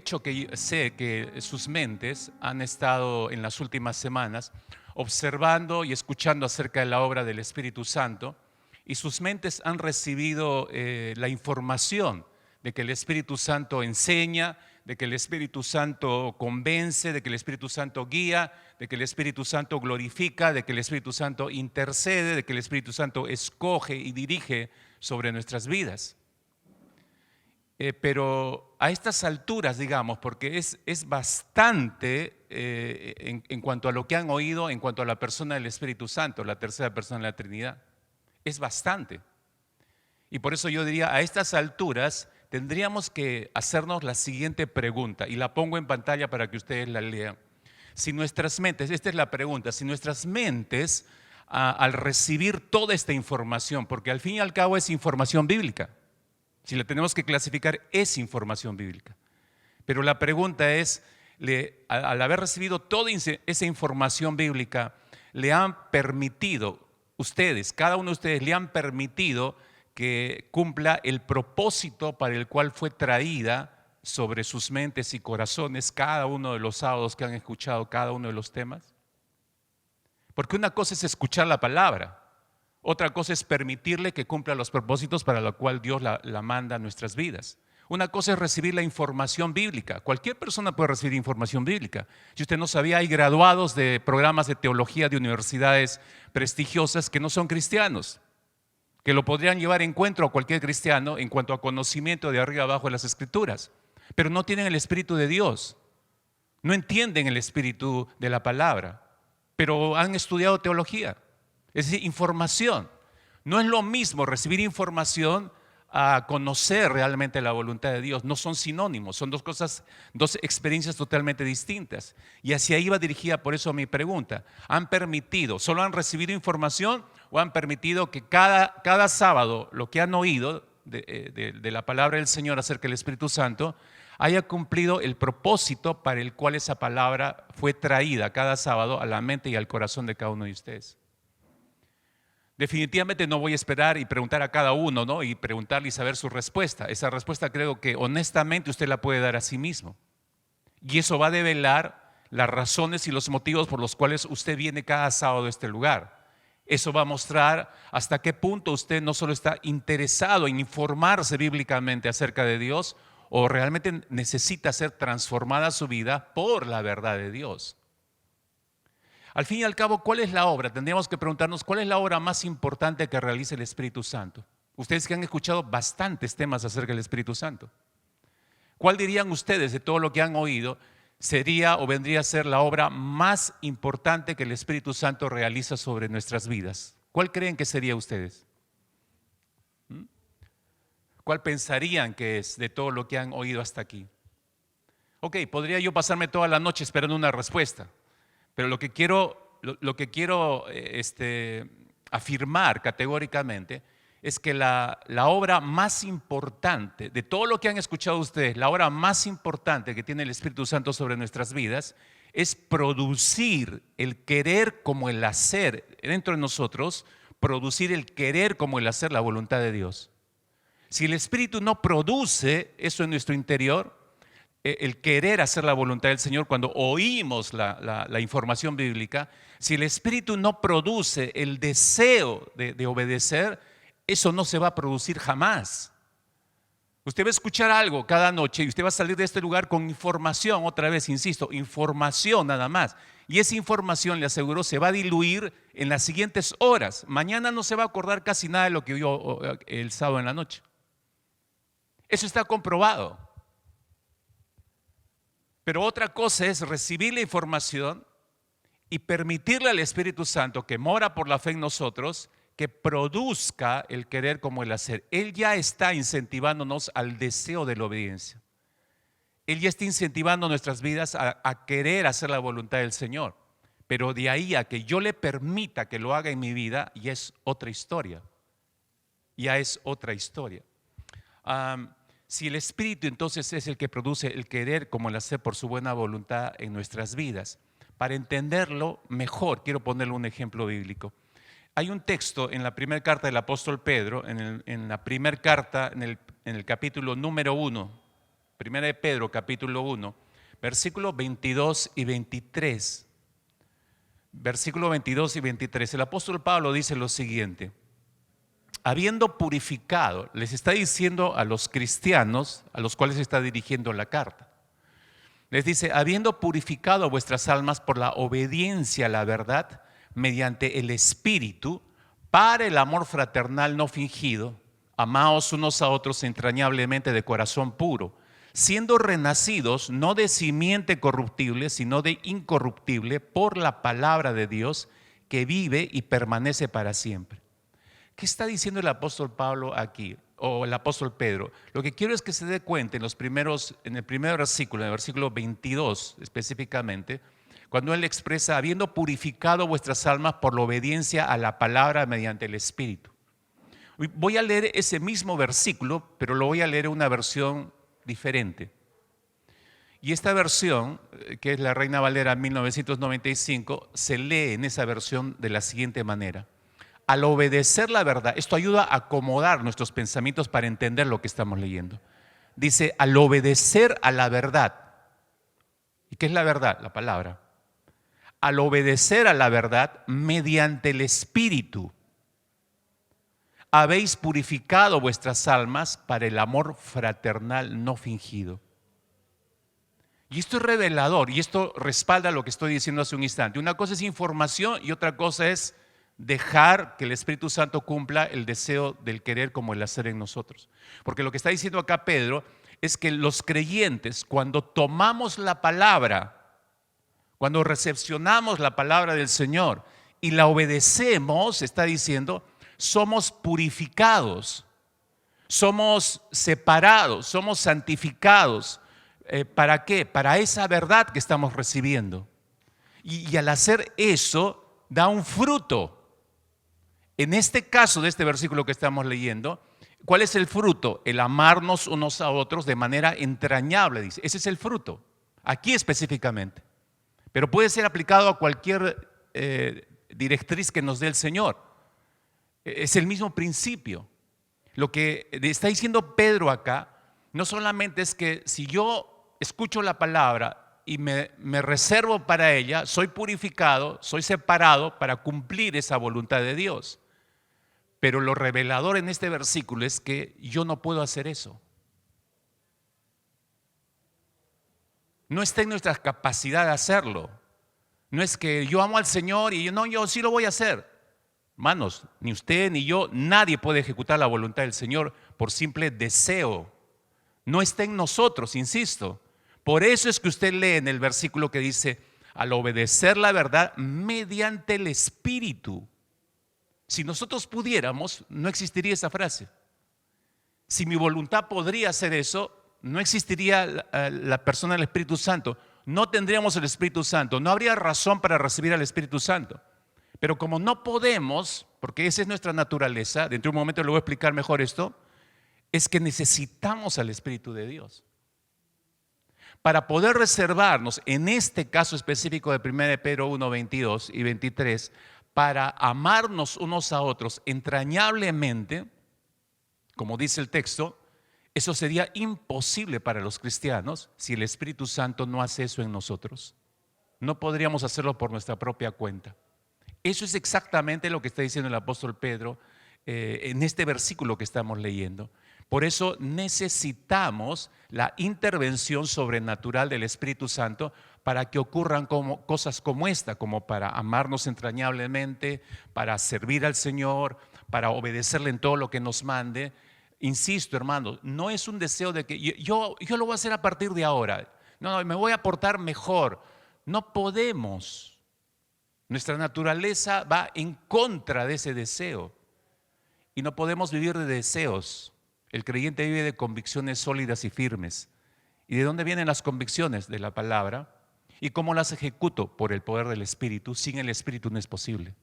hecho que sé que sus mentes han estado en las últimas semanas observando y escuchando acerca de la obra del Espíritu Santo, y sus mentes han recibido la información de que el Espíritu Santo enseña, de que el Espíritu Santo convence, de que el Espíritu Santo guía, de que el Espíritu Santo glorifica, de que el Espíritu Santo intercede, de que el Espíritu Santo escoge y dirige sobre nuestras vidas. Pero a estas alturas, digamos, porque es bastante en cuanto a lo que han oído, en cuanto a la persona del Espíritu Santo, la tercera persona de la Trinidad, es bastante. Y por eso yo diría, a estas alturas tendríamos que hacernos la siguiente pregunta, y la pongo en pantalla para que ustedes la lean. Si nuestras mentes, esta es la pregunta, si nuestras mentes al recibir toda esta información, porque al fin y al cabo es información bíblica, si la tenemos que clasificar, es información bíblica. Pero la pregunta es, al haber recibido toda esa información bíblica, le han permitido, ustedes, cada uno de ustedes, le han permitido que cumpla el propósito para el cual fue traída sobre sus mentes y corazones cada uno de los sábados que han escuchado cada uno de los temas. Porque una cosa es escuchar la palabra, otra cosa es permitirle que cumpla los propósitos para los cuales Dios la manda a nuestras vidas. Una cosa es recibir la información bíblica. Cualquier persona puede recibir información bíblica. Si usted no sabía, hay graduados de programas de teología de universidades prestigiosas que no son cristianos, que lo podrían llevar en encuentro a cualquier cristiano en cuanto a conocimiento de arriba abajo de las Escrituras, pero no tienen el Espíritu de Dios, no entienden el Espíritu de la palabra, pero han estudiado teología. Es decir, información. No es lo mismo recibir información a conocer realmente la voluntad de Dios. No son sinónimos, son dos cosas, dos experiencias totalmente distintas. Y hacia ahí va dirigida por eso mi pregunta. ¿Han permitido, solo han recibido información o han permitido que cada sábado lo que han oído de la palabra del Señor acerca del Espíritu Santo haya cumplido el propósito para el cual esa palabra fue traída cada sábado a la mente y al corazón de cada uno de ustedes? Definitivamente no voy a esperar y preguntar a cada uno, ¿no? Y preguntarle y saber su respuesta. Esa respuesta creo que honestamente usted la puede dar a sí mismo. Y eso va a develar las razones y los motivos por los cuales usted viene cada sábado a este lugar. Eso va a mostrar hasta qué punto usted no solo está interesado en informarse bíblicamente acerca de Dios, o realmente necesita ser transformada su vida por la verdad de Dios. Al fin y al cabo, ¿cuál es la obra? Tendríamos que preguntarnos, ¿cuál es la obra más importante que realiza el Espíritu Santo? Ustedes que han escuchado bastantes temas acerca del Espíritu Santo, ¿cuál dirían ustedes de todo lo que han oído sería o vendría a ser la obra más importante que el Espíritu Santo realiza sobre nuestras vidas? ¿Cuál creen que sería ustedes? ¿Cuál pensarían que es de todo lo que han oído hasta aquí? Ok, podría yo pasarme toda la noche esperando una respuesta. Pero lo que quiero afirmar categóricamente es que la obra más importante de todo lo que han escuchado ustedes, la obra más importante que tiene el Espíritu Santo sobre nuestras vidas es producir el querer como el hacer dentro de nosotros, producir el querer como el hacer la voluntad de Dios. Si el Espíritu no produce eso en nuestro interior, el querer hacer la voluntad del Señor cuando oímos la información bíblica, si el Espíritu no produce el deseo de obedecer, eso no se va a producir jamás. Usted va a escuchar algo cada noche y usted va a salir de este lugar con información, otra vez insisto, información nada más. Y esa información, le aseguro, se va a diluir en las siguientes horas. Mañana no se va a acordar casi nada de lo que oyó el sábado en la noche. Eso está comprobado. Pero otra cosa es recibir la información y permitirle al Espíritu Santo, que mora por la fe en nosotros, que produzca el querer como el hacer. Él ya está incentivándonos al deseo de la obediencia. Él ya está incentivando nuestras vidas a querer hacer la voluntad del Señor. Pero de ahí a que yo le permita que lo haga en mi vida, ya es otra historia. Ya es otra historia. Si el Espíritu entonces es el que produce el querer como el hacer por su buena voluntad en nuestras vidas, para entenderlo mejor, quiero ponerle un ejemplo bíblico. Hay un texto en la primera carta del apóstol Pedro, en la primera carta, en el capítulo número 1. Primera de Pedro, capítulo 1, versículos 22 y 23. Versículos 22 y 23. El apóstol Pablo dice lo siguiente: habiendo purificado, les está diciendo a los cristianos a los cuales se está dirigiendo la carta. Les dice: habiendo purificado vuestras almas por la obediencia a la verdad, mediante el Espíritu, para el amor fraternal no fingido, amaos unos a otros entrañablemente de corazón puro, siendo renacidos no de simiente corruptible, sino de incorruptible, por la palabra de Dios, que vive y permanece para siempre. ¿Qué está diciendo el apóstol Pablo aquí? O el apóstol Pedro. Lo que quiero es que se dé cuenta en el primer versículo, en el versículo 22 específicamente, cuando él expresa: habiendo purificado vuestras almas por la obediencia a la palabra mediante el Espíritu. Voy a leer ese mismo versículo, pero lo voy a leer en una versión diferente. Y esta versión, que es la Reina Valera 1995, se lee en esa versión de la siguiente manera: al obedecer la verdad. Esto ayuda a acomodar nuestros pensamientos para entender lo que estamos leyendo. Dice: al obedecer a la verdad. ¿Y qué es la verdad? La palabra. Al obedecer a la verdad mediante el Espíritu, habéis purificado vuestras almas para el amor fraternal no fingido. Y esto es revelador, y esto respalda lo que estoy diciendo hace un instante. Una cosa es información y otra cosa es dejar que el Espíritu Santo cumpla el deseo del querer como el hacer en nosotros. Porque lo que está diciendo acá Pedro es que los creyentes, cuando tomamos la palabra, cuando recepcionamos la palabra del Señor y la obedecemos, está diciendo, somos purificados, somos separados, somos santificados. ¿Para qué? Para esa verdad que estamos recibiendo. Y al hacer eso, da un fruto. En este caso de este versículo que estamos leyendo, ¿cuál es el fruto? El amarnos unos a otros de manera entrañable, dice. Ese es el fruto, aquí específicamente. Pero puede ser aplicado a cualquier directriz que nos dé el Señor. Es el mismo principio. Lo que está diciendo Pedro acá, no solamente es que si yo escucho la palabra y me reservo para ella, soy purificado, soy separado para cumplir esa voluntad de Dios. Pero lo revelador en este versículo es que yo no puedo hacer eso. No está en nuestra capacidad de hacerlo. No es que yo amo al Señor y yo sí lo voy a hacer. Hermanos, ni usted ni yo, nadie puede ejecutar la voluntad del Señor por simple deseo. No está en nosotros, insisto. Por eso es que usted lee en el versículo que dice: al obedecer la verdad mediante el Espíritu. Si nosotros pudiéramos, no existiría esa frase. Si mi voluntad podría hacer eso, no existiría la persona del Espíritu Santo. No tendríamos el Espíritu Santo. No habría razón para recibir al Espíritu Santo. Pero como no podemos, porque esa es nuestra naturaleza, dentro de un momento le voy a explicar mejor esto, es que necesitamos al Espíritu de Dios. Para poder reservarnos, en este caso específico de 1 Pedro 1, 22 y 23, para amarnos unos a otros entrañablemente, como dice el texto, eso sería imposible para los cristianos si el Espíritu Santo no hace eso en nosotros. No podríamos hacerlo por nuestra propia cuenta. Eso es exactamente lo que está diciendo el apóstol Pedro en este versículo que estamos leyendo. Por eso necesitamos la intervención sobrenatural del Espíritu Santo para que ocurran cosas como esta, como para amarnos entrañablemente, para servir al Señor, para obedecerle en todo lo que nos mande. Insisto, hermanos, no es un deseo de que yo lo voy a hacer a partir de ahora. No, me voy a portar mejor. No podemos. Nuestra naturaleza va en contra de ese deseo. Y no podemos vivir de deseos. El creyente vive de convicciones sólidas y firmes. ¿Y de dónde vienen las convicciones? De la palabra. ¿Y cómo las ejecuto? Por el poder del Espíritu. Sin el Espíritu no es posible.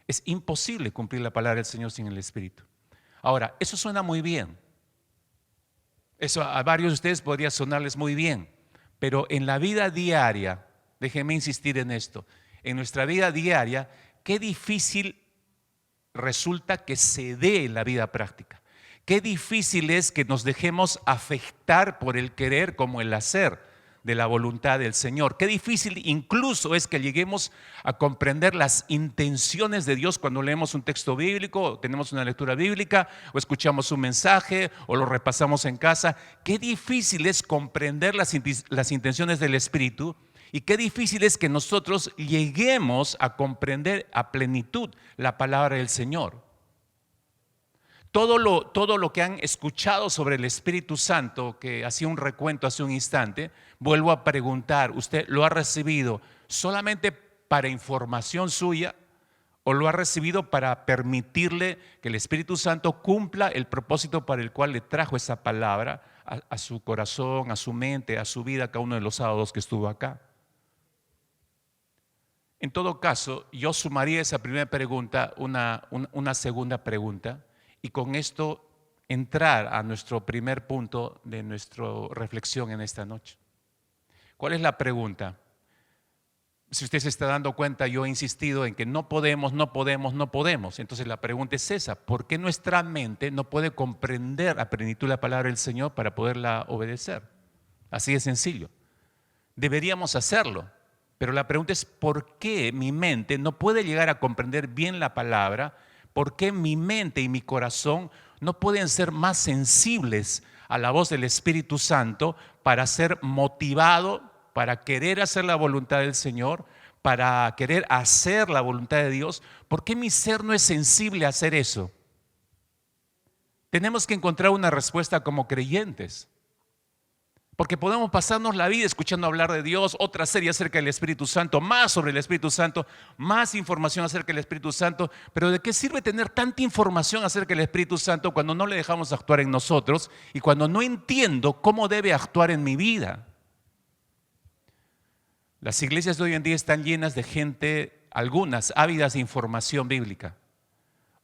Es imposible cumplir la palabra del Señor sin el Espíritu. Ahora, eso suena muy bien. Eso a varios de ustedes podría sonarles muy bien. Pero en la vida diaria, déjenme insistir en esto, en nuestra vida diaria, qué difícil resulta que se dé en la vida práctica. Qué difícil es que nos dejemos afectar por el querer como el hacer de la voluntad del Señor. Qué difícil incluso es que lleguemos a comprender las intenciones de Dios cuando leemos un texto bíblico, o tenemos una lectura bíblica, o escuchamos un mensaje, o lo repasamos en casa. Qué difícil es comprender las intenciones del Espíritu, y qué difícil es que nosotros lleguemos a comprender a plenitud la palabra del Señor. Todo lo que han escuchado sobre el Espíritu Santo, que hacía un recuento hace un instante, vuelvo a preguntar, ¿usted lo ha recibido solamente para información suya o lo ha recibido para permitirle que el Espíritu Santo cumpla el propósito para el cual le trajo esa palabra a su corazón, a su mente, a su vida, cada uno de los sábados que estuvo acá? En todo caso, yo sumaría a esa primera pregunta una segunda pregunta, y con esto entrar a nuestro primer punto de nuestra reflexión en esta noche. ¿Cuál es la pregunta? Si usted se está dando cuenta, yo he insistido en que no podemos. Entonces la pregunta es esa: ¿por qué nuestra mente no puede comprender a plenitud la palabra del Señor para poderla obedecer? Así de sencillo. Deberíamos hacerlo, pero la pregunta es: ¿por qué mi mente no puede llegar a comprender bien la palabra? ¿Por qué mi mente y mi corazón no pueden ser más sensibles a la voz del Espíritu Santo para ser motivado, para querer hacer la voluntad del Señor, para querer hacer la voluntad de Dios? ¿Por qué mi ser no es sensible a hacer eso? Tenemos que encontrar una respuesta como creyentes. Porque podemos pasarnos la vida escuchando hablar de Dios, otra serie acerca del Espíritu Santo, más sobre el Espíritu Santo, más información acerca del Espíritu Santo. Pero ¿de qué sirve tener tanta información acerca del Espíritu Santo cuando no le dejamos actuar en nosotros y cuando no entiendo cómo debe actuar en mi vida? Las iglesias de hoy en día están llenas de gente, algunas ávidas de información bíblica.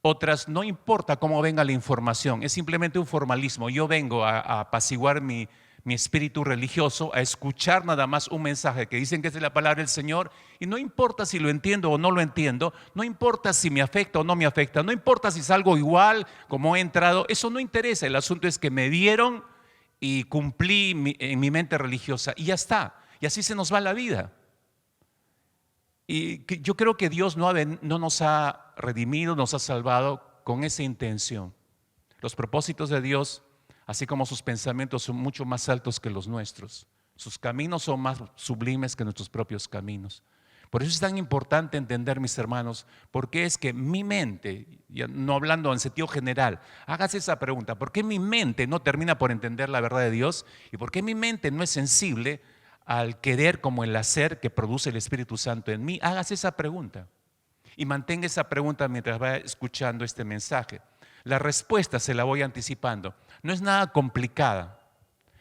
Otras, no importa cómo venga la información, es simplemente un formalismo. Yo vengo a apaciguar mi espíritu religioso, a escuchar nada más un mensaje que dicen que es de la palabra del Señor, y no importa si lo entiendo o no lo entiendo, no importa si me afecta o no me afecta, no importa si salgo igual como he entrado, eso no interesa. El asunto es que me dieron y cumplí en mi mente religiosa y ya está. Y así se nos va la vida. Y yo creo que Dios no nos ha redimido, nos ha salvado con esa intención. Los propósitos de Dios, así como sus pensamientos, son mucho más altos que los nuestros. Sus caminos son más sublimes que nuestros propios caminos. Por eso es tan importante entender, mis hermanos, por qué es que mi mente, ya no hablando en sentido general, hágase esa pregunta: ¿por qué mi mente no termina por entender la verdad de Dios? ¿Y por qué mi mente no es sensible al querer como el hacer que produce el Espíritu Santo en mí? Hágase esa pregunta y mantenga esa pregunta mientras va escuchando este mensaje. La respuesta, se la voy anticipando, no es nada complicada.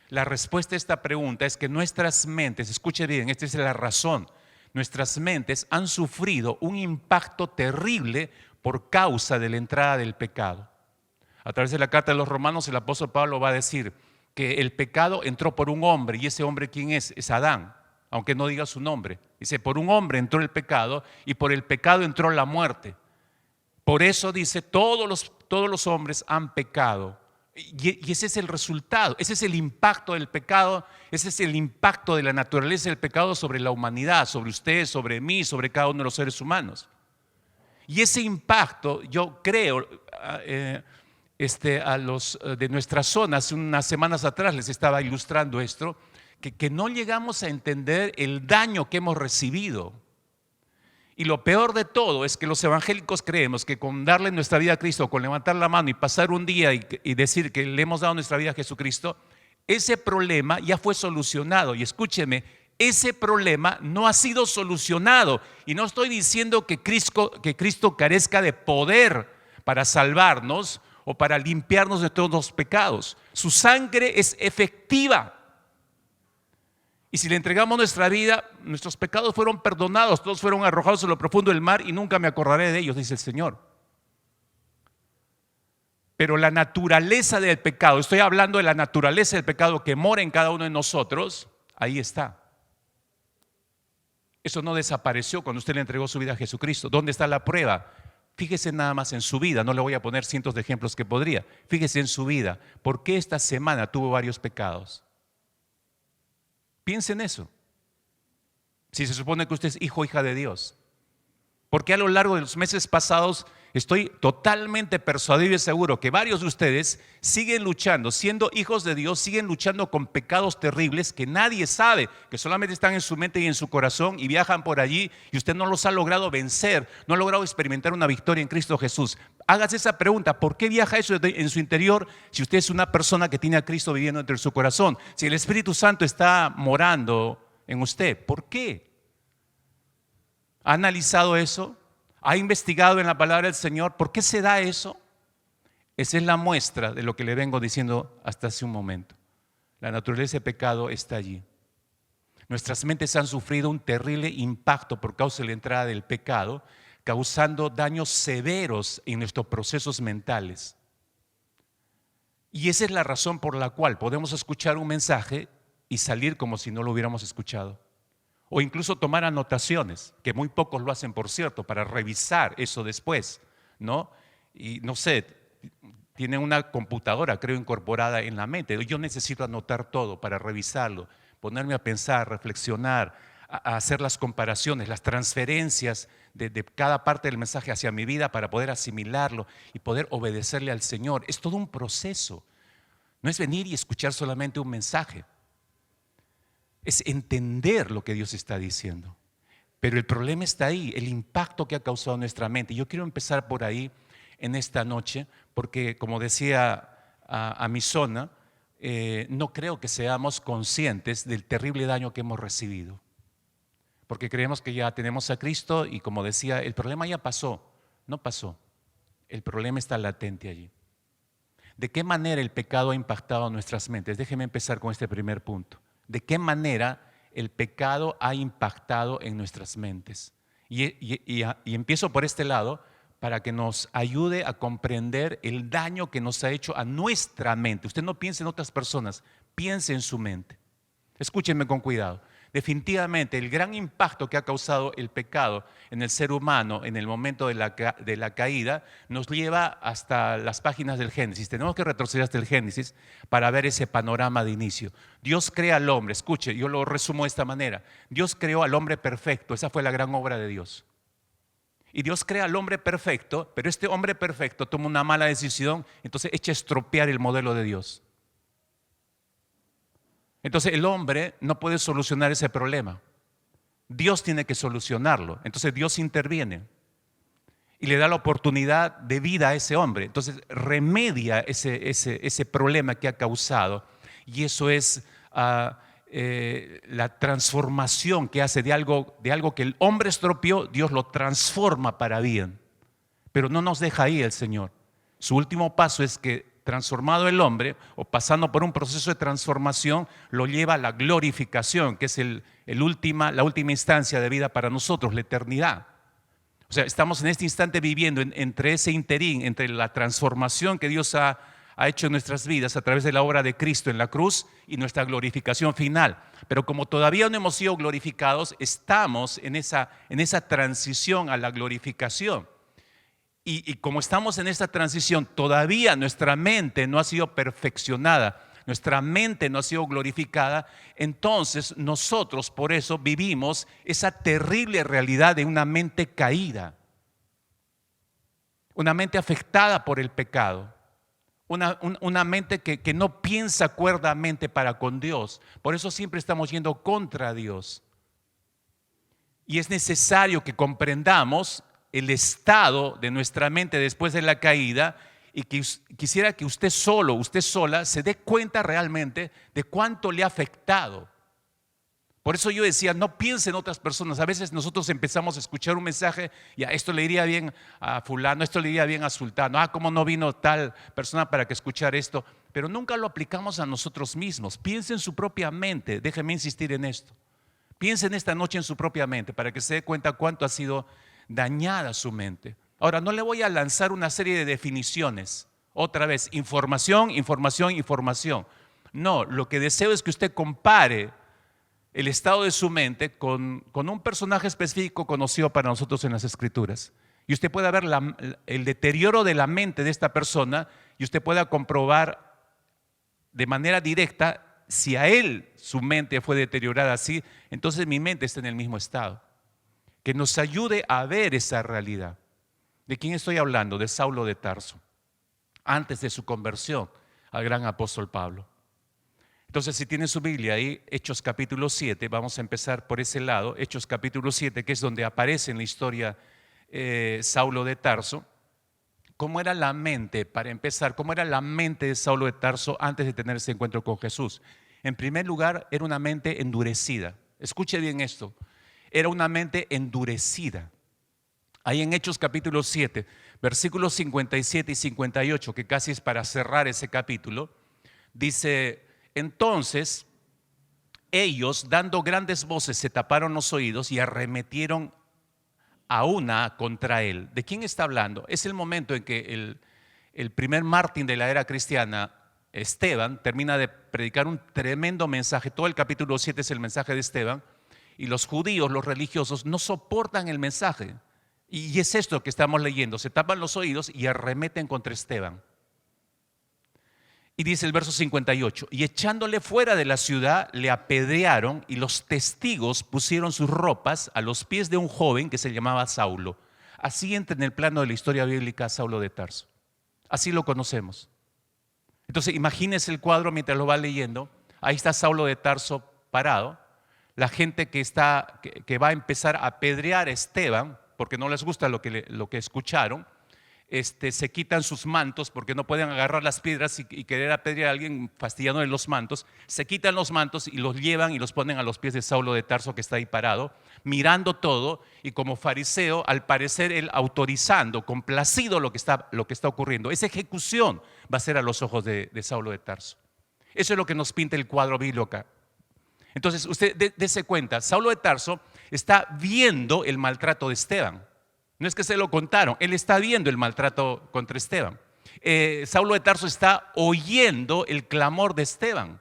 La respuesta a esta pregunta es que nuestras mentes, escuche bien, esta es la razón, nuestras mentes han sufrido un impacto terrible por causa de la entrada del pecado. A través de la carta de los Romanos, el apóstol Pablo va a decir que el pecado entró por un hombre, y ese hombre, ¿quién es? Es Adán, aunque no diga su nombre. Dice, por un hombre entró el pecado y por el pecado entró la muerte. Por eso dice, todos los hombres han pecado. Y ese es el resultado, ese es el impacto del pecado, ese es el impacto de la naturaleza del pecado sobre la humanidad, sobre usted, sobre mí, sobre cada uno de los seres humanos. Y ese impacto, yo creo, a los de nuestras zonas, unas semanas atrás les estaba ilustrando esto, que no llegamos a entender el daño que hemos recibido. Y lo peor de todo es que los evangélicos creemos que con darle nuestra vida a Cristo, con levantar la mano y pasar un día y decir que le hemos dado nuestra vida a Jesucristo, ese problema ya fue solucionado. Y escúcheme, ese problema no ha sido solucionado. Y no estoy diciendo que Cristo carezca de poder para salvarnos o para limpiarnos de todos los pecados. Su sangre es efectiva. Y si le entregamos nuestra vida, nuestros pecados fueron perdonados, todos fueron arrojados en lo profundo del mar y nunca me acordaré de ellos, dice el Señor. Pero la naturaleza del pecado, estoy hablando de la naturaleza del pecado que mora en cada uno de nosotros, ahí está. Eso no desapareció cuando usted le entregó su vida a Jesucristo. ¿Dónde está la prueba? Fíjese nada más en su vida, no le voy a poner cientos de ejemplos que podría. Fíjese en su vida, ¿por qué esta semana tuvo varios pecados? Piense en eso. Si se supone que usted es hijo o hija de Dios. Porque a lo largo de los meses pasados estoy totalmente persuadido y seguro que varios de ustedes siguen luchando, siendo hijos de Dios, siguen luchando con pecados terribles que nadie sabe, que solamente están en su mente y en su corazón y viajan por allí y usted no los ha logrado vencer, no ha logrado experimentar una victoria en Cristo Jesús. Hágase esa pregunta, ¿por qué viaja eso en su interior si usted es una persona que tiene a Cristo viviendo dentro de su corazón? Si el Espíritu Santo está morando en usted, ¿por qué? ¿Ha analizado eso? ¿Ha investigado en la palabra del Señor? ¿Por qué se da eso? Esa es la muestra de lo que le vengo diciendo hasta hace un momento. La naturaleza de pecado está allí. Nuestras mentes han sufrido un terrible impacto por causa de la entrada del pecado, causando daños severos en nuestros procesos mentales. Y esa es la razón por la cual podemos escuchar un mensaje y salir como si no lo hubiéramos escuchado. O incluso tomar anotaciones, que muy pocos lo hacen, por cierto, para revisar eso después, ¿no? Y no sé, tienen una computadora, creo, incorporada en la mente. Yo necesito anotar todo para revisarlo, ponerme a pensar, reflexionar, a hacer las comparaciones, las transferencias de cada parte del mensaje hacia mi vida para poder asimilarlo y poder obedecerle al Señor. Es todo un proceso. No es venir y escuchar solamente un mensaje. Es entender lo que Dios está diciendo. Pero el problema está ahí, el impacto que ha causado en nuestra mente. Yo quiero empezar por ahí en esta noche, porque como decía a mi zona, no creo que seamos conscientes del terrible daño que hemos recibido. Porque creemos que ya tenemos a Cristo y como decía, el problema ya pasó. No pasó. El problema está latente allí. ¿De qué manera el pecado ha impactado nuestras mentes? Déjeme empezar con este primer punto. ¿De qué manera el pecado ha impactado en nuestras mentes? Y empiezo por este lado para que nos ayude a comprender el daño que nos ha hecho a nuestra mente. Usted no piense en otras personas, piense en su mente. Escúchenme con cuidado. Definitivamente el gran impacto que ha causado el pecado en el ser humano en el momento de la caída nos lleva hasta las páginas del Génesis. Tenemos que retroceder hasta el Génesis para ver ese panorama de inicio. Dios crea al hombre, escuche, yo lo resumo de esta manera. Dios creó al hombre perfecto, esa fue la gran obra de Dios. Y Dios crea al hombre perfecto, pero este hombre perfecto toma una mala decisión, entonces echa a estropear el modelo de Dios. Entonces el hombre no puede solucionar ese problema. Dios tiene que solucionarlo. Entonces Dios interviene y le da la oportunidad de vida a ese hombre. Entonces remedia ese problema que ha causado. Y eso es la transformación que hace de algo que el hombre estropeó, Dios lo transforma para bien. Pero no nos deja ahí el Señor. Su último paso es que transformado el hombre, o pasando por un proceso de transformación, lo lleva a la glorificación, que es la última instancia de vida para nosotros, la eternidad. O sea, estamos en este instante viviendo entre ese interín, entre la transformación que Dios ha hecho en nuestras vidas a través de la obra de Cristo en la cruz y nuestra glorificación final. Pero como todavía no hemos sido glorificados, estamos en esa transición a la glorificación. Y como estamos en esta transición, todavía nuestra mente no ha sido perfeccionada, nuestra mente no ha sido glorificada, entonces nosotros por eso vivimos esa terrible realidad de una mente caída, una mente afectada por el pecado, una mente que no piensa cuerdamente para con Dios. Por eso siempre estamos yendo contra Dios. Y es necesario que comprendamos el estado de nuestra mente después de la caída y que quisiera que usted solo, usted sola, se dé cuenta realmente de cuánto le ha afectado. Por eso yo decía, no piense en otras personas. A veces nosotros empezamos a escuchar un mensaje y esto le iría bien a fulano, esto le iría bien a sultano, cómo no vino tal persona para que escuchar esto, pero nunca lo aplicamos a nosotros mismos. Piense en su propia mente, déjeme insistir en esto. Piense en esta noche en su propia mente para que se dé cuenta cuánto ha sido dañada su mente. Ahora, no le voy a lanzar una serie de definiciones. Otra vez, información, información, información. No, lo que deseo es que usted compare el estado de su mente con un personaje específico conocido para nosotros en las Escrituras. Y usted pueda ver el deterioro de la mente de esta persona y usted pueda comprobar de manera directa si a él su mente fue deteriorada así, entonces mi mente está en el mismo estado. Que nos ayude a ver esa realidad. ¿De quién estoy hablando? De Saulo de Tarso, antes de su conversión al gran apóstol Pablo. Entonces, si tiene su Biblia ahí, Hechos capítulo 7, vamos a empezar por ese lado, Hechos capítulo 7, que es donde aparece en la historia Saulo de Tarso. ¿Cómo era la mente, para empezar, cómo era la mente de Saulo de Tarso antes de tener ese encuentro con Jesús? En primer lugar, era una mente endurecida. Escuche bien esto, era una mente endurecida. Ahí en Hechos capítulo 7, versículos 57 y 58, que casi es para cerrar ese capítulo, dice: entonces ellos, dando grandes voces, se taparon los oídos y arremetieron a una contra él. ¿De quién está hablando? Es el momento en que el primer mártir de la era cristiana, Esteban, termina de predicar un tremendo mensaje. Todo el capítulo 7 es el mensaje de Esteban. Y los judíos, los religiosos, no soportan el mensaje. Y es esto que estamos leyendo. Se tapan los oídos y arremeten contra Esteban. Y dice el verso 58, y echándole fuera de la ciudad, le apedrearon, y los testigos pusieron sus ropas a los pies de un joven que se llamaba Saulo. Así entra en el plano de la historia bíblica Saulo de Tarso. Así lo conocemos. Entonces imagínese el cuadro mientras lo va leyendo. Ahí está Saulo de Tarso parado. La gente que va a empezar a apedrear a Esteban, porque no les gusta lo que escucharon, se quitan sus mantos porque no pueden agarrar las piedras y querer apedrear a alguien fastidiándole los mantos. Se quitan los mantos y los llevan y los ponen a los pies de Saulo de Tarso, que está ahí parado, mirando todo, y como fariseo, al parecer él autorizando, complacido lo que está ocurriendo. Esa ejecución va a ser a los ojos de Saulo de Tarso. Eso es lo que nos pinta el cuadro bíblico acá. Entonces usted dése cuenta, Saulo de Tarso está viendo el maltrato de Esteban. No es que se lo contaron, él está viendo el maltrato contra Esteban. Saulo de Tarso está oyendo el clamor de Esteban,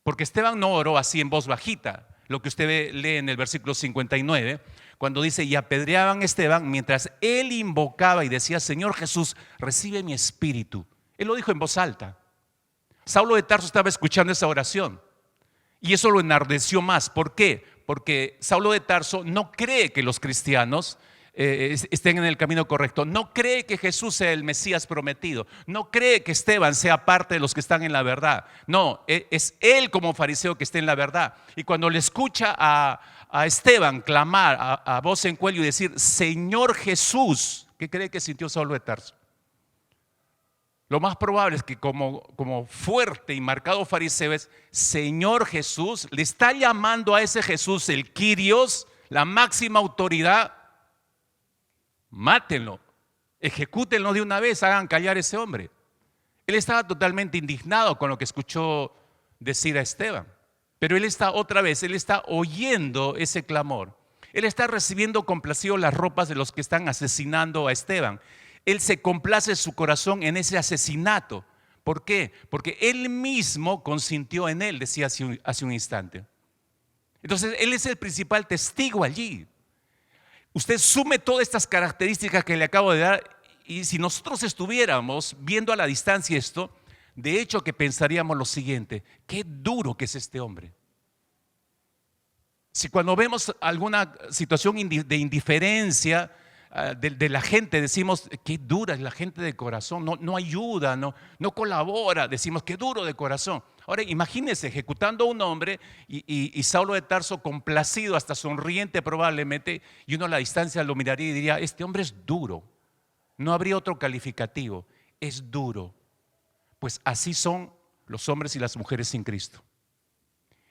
porque Esteban no oró así en voz bajita. Lo que usted lee en el versículo 59, cuando dice: y apedreaban a Esteban mientras él invocaba y decía: Señor Jesús, recibe mi espíritu. Él lo dijo en voz alta. Saulo de Tarso estaba escuchando esa oración y eso lo enardeció más. ¿Por qué? Porque Saulo de Tarso no cree que los cristianos estén en el camino correcto. No cree que Jesús sea el Mesías prometido. No cree que Esteban sea parte de los que están en la verdad. No, es él como fariseo que está en la verdad. Y cuando le escucha a Esteban clamar a voz en cuello y decir: Señor Jesús, ¿qué cree que sintió Saulo de Tarso? Lo más probable es que como fuerte y marcado fariseo es: Señor Jesús, le está llamando a ese Jesús el Kyrios, la máxima autoridad. Mátenlo, ejecútenlo de una vez, hagan callar a ese hombre. Él estaba totalmente indignado con lo que escuchó decir a Esteban, pero él está oyendo ese clamor. Él está recibiendo complacido las ropas de los que están asesinando a Esteban. Él se complace su corazón en ese asesinato. ¿Por qué? Porque él mismo consintió en él, decía hace un instante. Entonces él es el principal testigo allí. Usted sume todas estas características que le acabo de dar, y si nosotros estuviéramos viendo a la distancia esto, de hecho que pensaríamos lo siguiente: qué duro que es este hombre. Si cuando vemos alguna situación de indiferencia de la gente, decimos: qué dura es la gente de corazón, no ayuda, no colabora, decimos: qué duro de corazón. Ahora imagínense ejecutando a un hombre y Saulo de Tarso complacido, hasta sonriente probablemente, y uno a la distancia lo miraría y diría: este hombre es duro. No habría otro calificativo, es duro. Pues así son los hombres y las mujeres sin Cristo.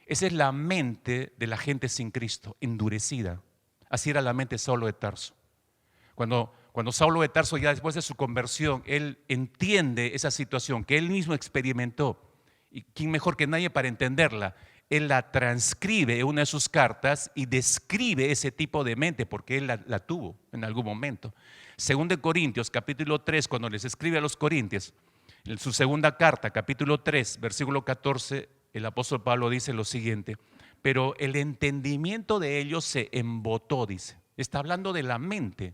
Esa es la mente de la gente sin Cristo, endurecida. Así era la mente de Saulo de Tarso. Cuando Saulo de Tarso, ya después de su conversión, él entiende esa situación que él mismo experimentó. Y quién mejor que nadie para entenderla. Él la transcribe en una de sus cartas y describe ese tipo de mente, porque él la tuvo en algún momento. Según de Corintios, capítulo 3, cuando les escribe a los Corintios, en su segunda carta, capítulo 3, versículo 14, el apóstol Pablo dice lo siguiente: pero el entendimiento de ellos se embotó, dice. Está hablando de la mente.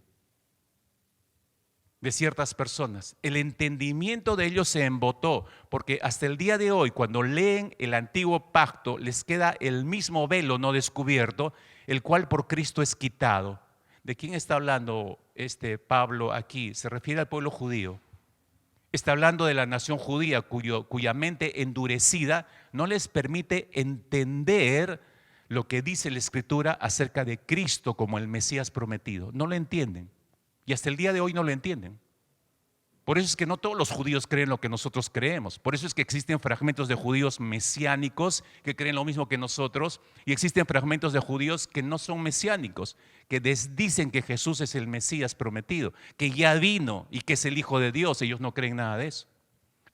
de ciertas personas. El entendimiento de ellos se embotó, porque hasta el día de hoy, cuando leen el antiguo pacto, les queda el mismo velo no descubierto, el cual por Cristo es quitado. ¿De quién está hablando Pablo aquí? Se refiere al pueblo judío. Está hablando de la nación judía cuya mente endurecida no les permite entender lo que dice la Escritura acerca de Cristo como el Mesías prometido. No lo entienden. Y hasta el día de hoy no lo entienden. Por eso es que no todos los judíos creen lo que nosotros creemos. Por eso es que existen fragmentos de judíos mesiánicos que creen lo mismo que nosotros, y existen fragmentos de judíos que no son mesiánicos, que dicen que Jesús es el Mesías prometido, que ya vino y que es el Hijo de Dios. Ellos no creen nada de eso.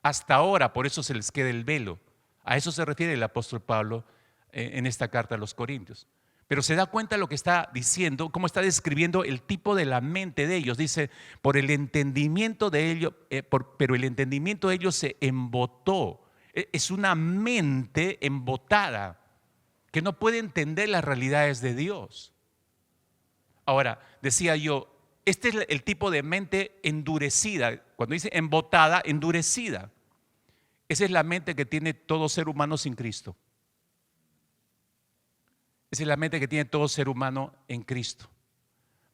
Hasta ahora, por eso se les queda el velo. A eso se refiere el apóstol Pablo en esta carta a los Corintios. Pero se da cuenta lo que está diciendo, cómo está describiendo el tipo de la mente de ellos. Dice, por el entendimiento de ellos, pero el entendimiento de ellos se embotó. Es una mente embotada que no puede entender las realidades de Dios. Ahora, decía yo, este es el tipo de mente endurecida. Cuando dice embotada, endurecida. Esa es la mente que tiene todo ser humano sin Cristo. Esa es la mente que tiene todo ser humano en Cristo.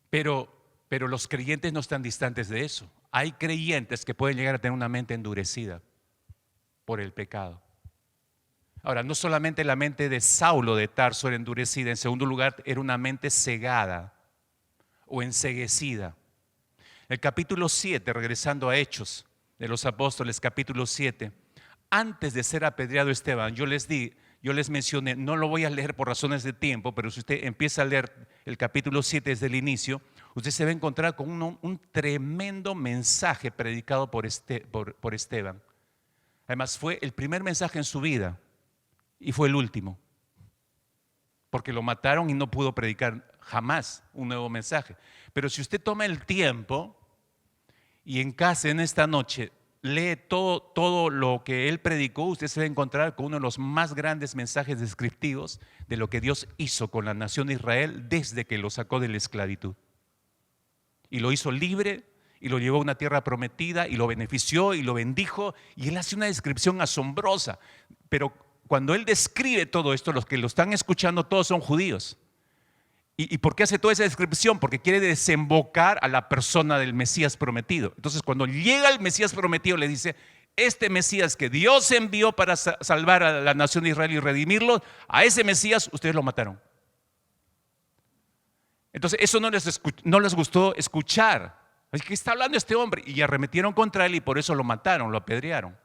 Pero los creyentes no están distantes de eso. Hay creyentes que pueden llegar a tener una mente endurecida por el pecado. Ahora, no solamente la mente de Saulo de Tarso era endurecida, en segundo lugar, era una mente cegada o enceguecida. El capítulo 7, regresando a Hechos de los Apóstoles, capítulo 7, antes de ser apedreado Esteban, yo les mencioné, no lo voy a leer por razones de tiempo, pero si usted empieza a leer el capítulo 7 desde el inicio, usted se va a encontrar con un tremendo mensaje predicado por Esteban. Además, fue el primer mensaje en su vida y fue el último, porque lo mataron y no pudo predicar jamás un nuevo mensaje. Pero si usted toma el tiempo y en casa en esta noche lee todo lo que él predicó, usted se va a encontrar con uno de los más grandes mensajes descriptivos de lo que Dios hizo con la nación de Israel desde que lo sacó de la esclavitud. Y lo hizo libre y lo llevó a una tierra prometida y lo benefició y lo bendijo. Y él hace una descripción asombrosa. Pero cuando él describe todo esto, los que lo están escuchando todos son judíos. ¿Y por qué hace toda esa descripción? Porque quiere desembocar a la persona del Mesías prometido. Entonces, cuando llega el Mesías prometido, le dice, este Mesías que Dios envió para salvar a la nación de Israel y redimirlo, a ese Mesías ustedes lo mataron. Entonces, eso no les gustó escuchar. ¿Qué está hablando este hombre? Y arremetieron contra él y por eso lo mataron, lo apedrearon.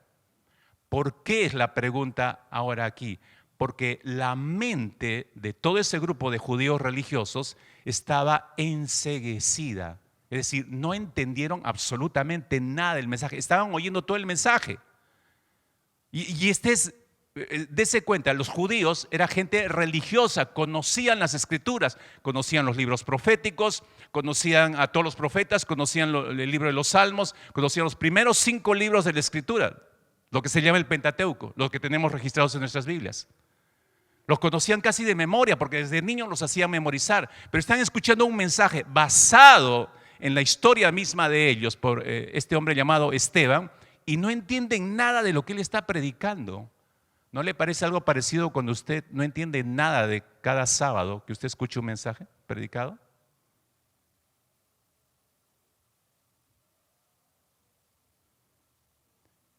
¿Por qué es la pregunta ahora aquí? Porque la mente de todo ese grupo de judíos religiosos estaba enceguecida. Es decir, no entendieron absolutamente nada del mensaje. Estaban oyendo todo el mensaje. Dese cuenta, los judíos era gente religiosa, conocían las escrituras, conocían los libros proféticos, conocían a todos los profetas, conocían el libro de los Salmos, conocían los primeros 5 libros de la escritura, lo que se llama el Pentateuco, los que tenemos registrados en nuestras Biblias. Los conocían casi de memoria porque desde niños los hacían memorizar, pero están escuchando un mensaje basado en la historia misma de ellos por este hombre llamado Esteban y no entienden nada de lo que él está predicando. ¿No le parece algo parecido cuando usted no entiende nada de cada sábado que usted escucha un mensaje predicado?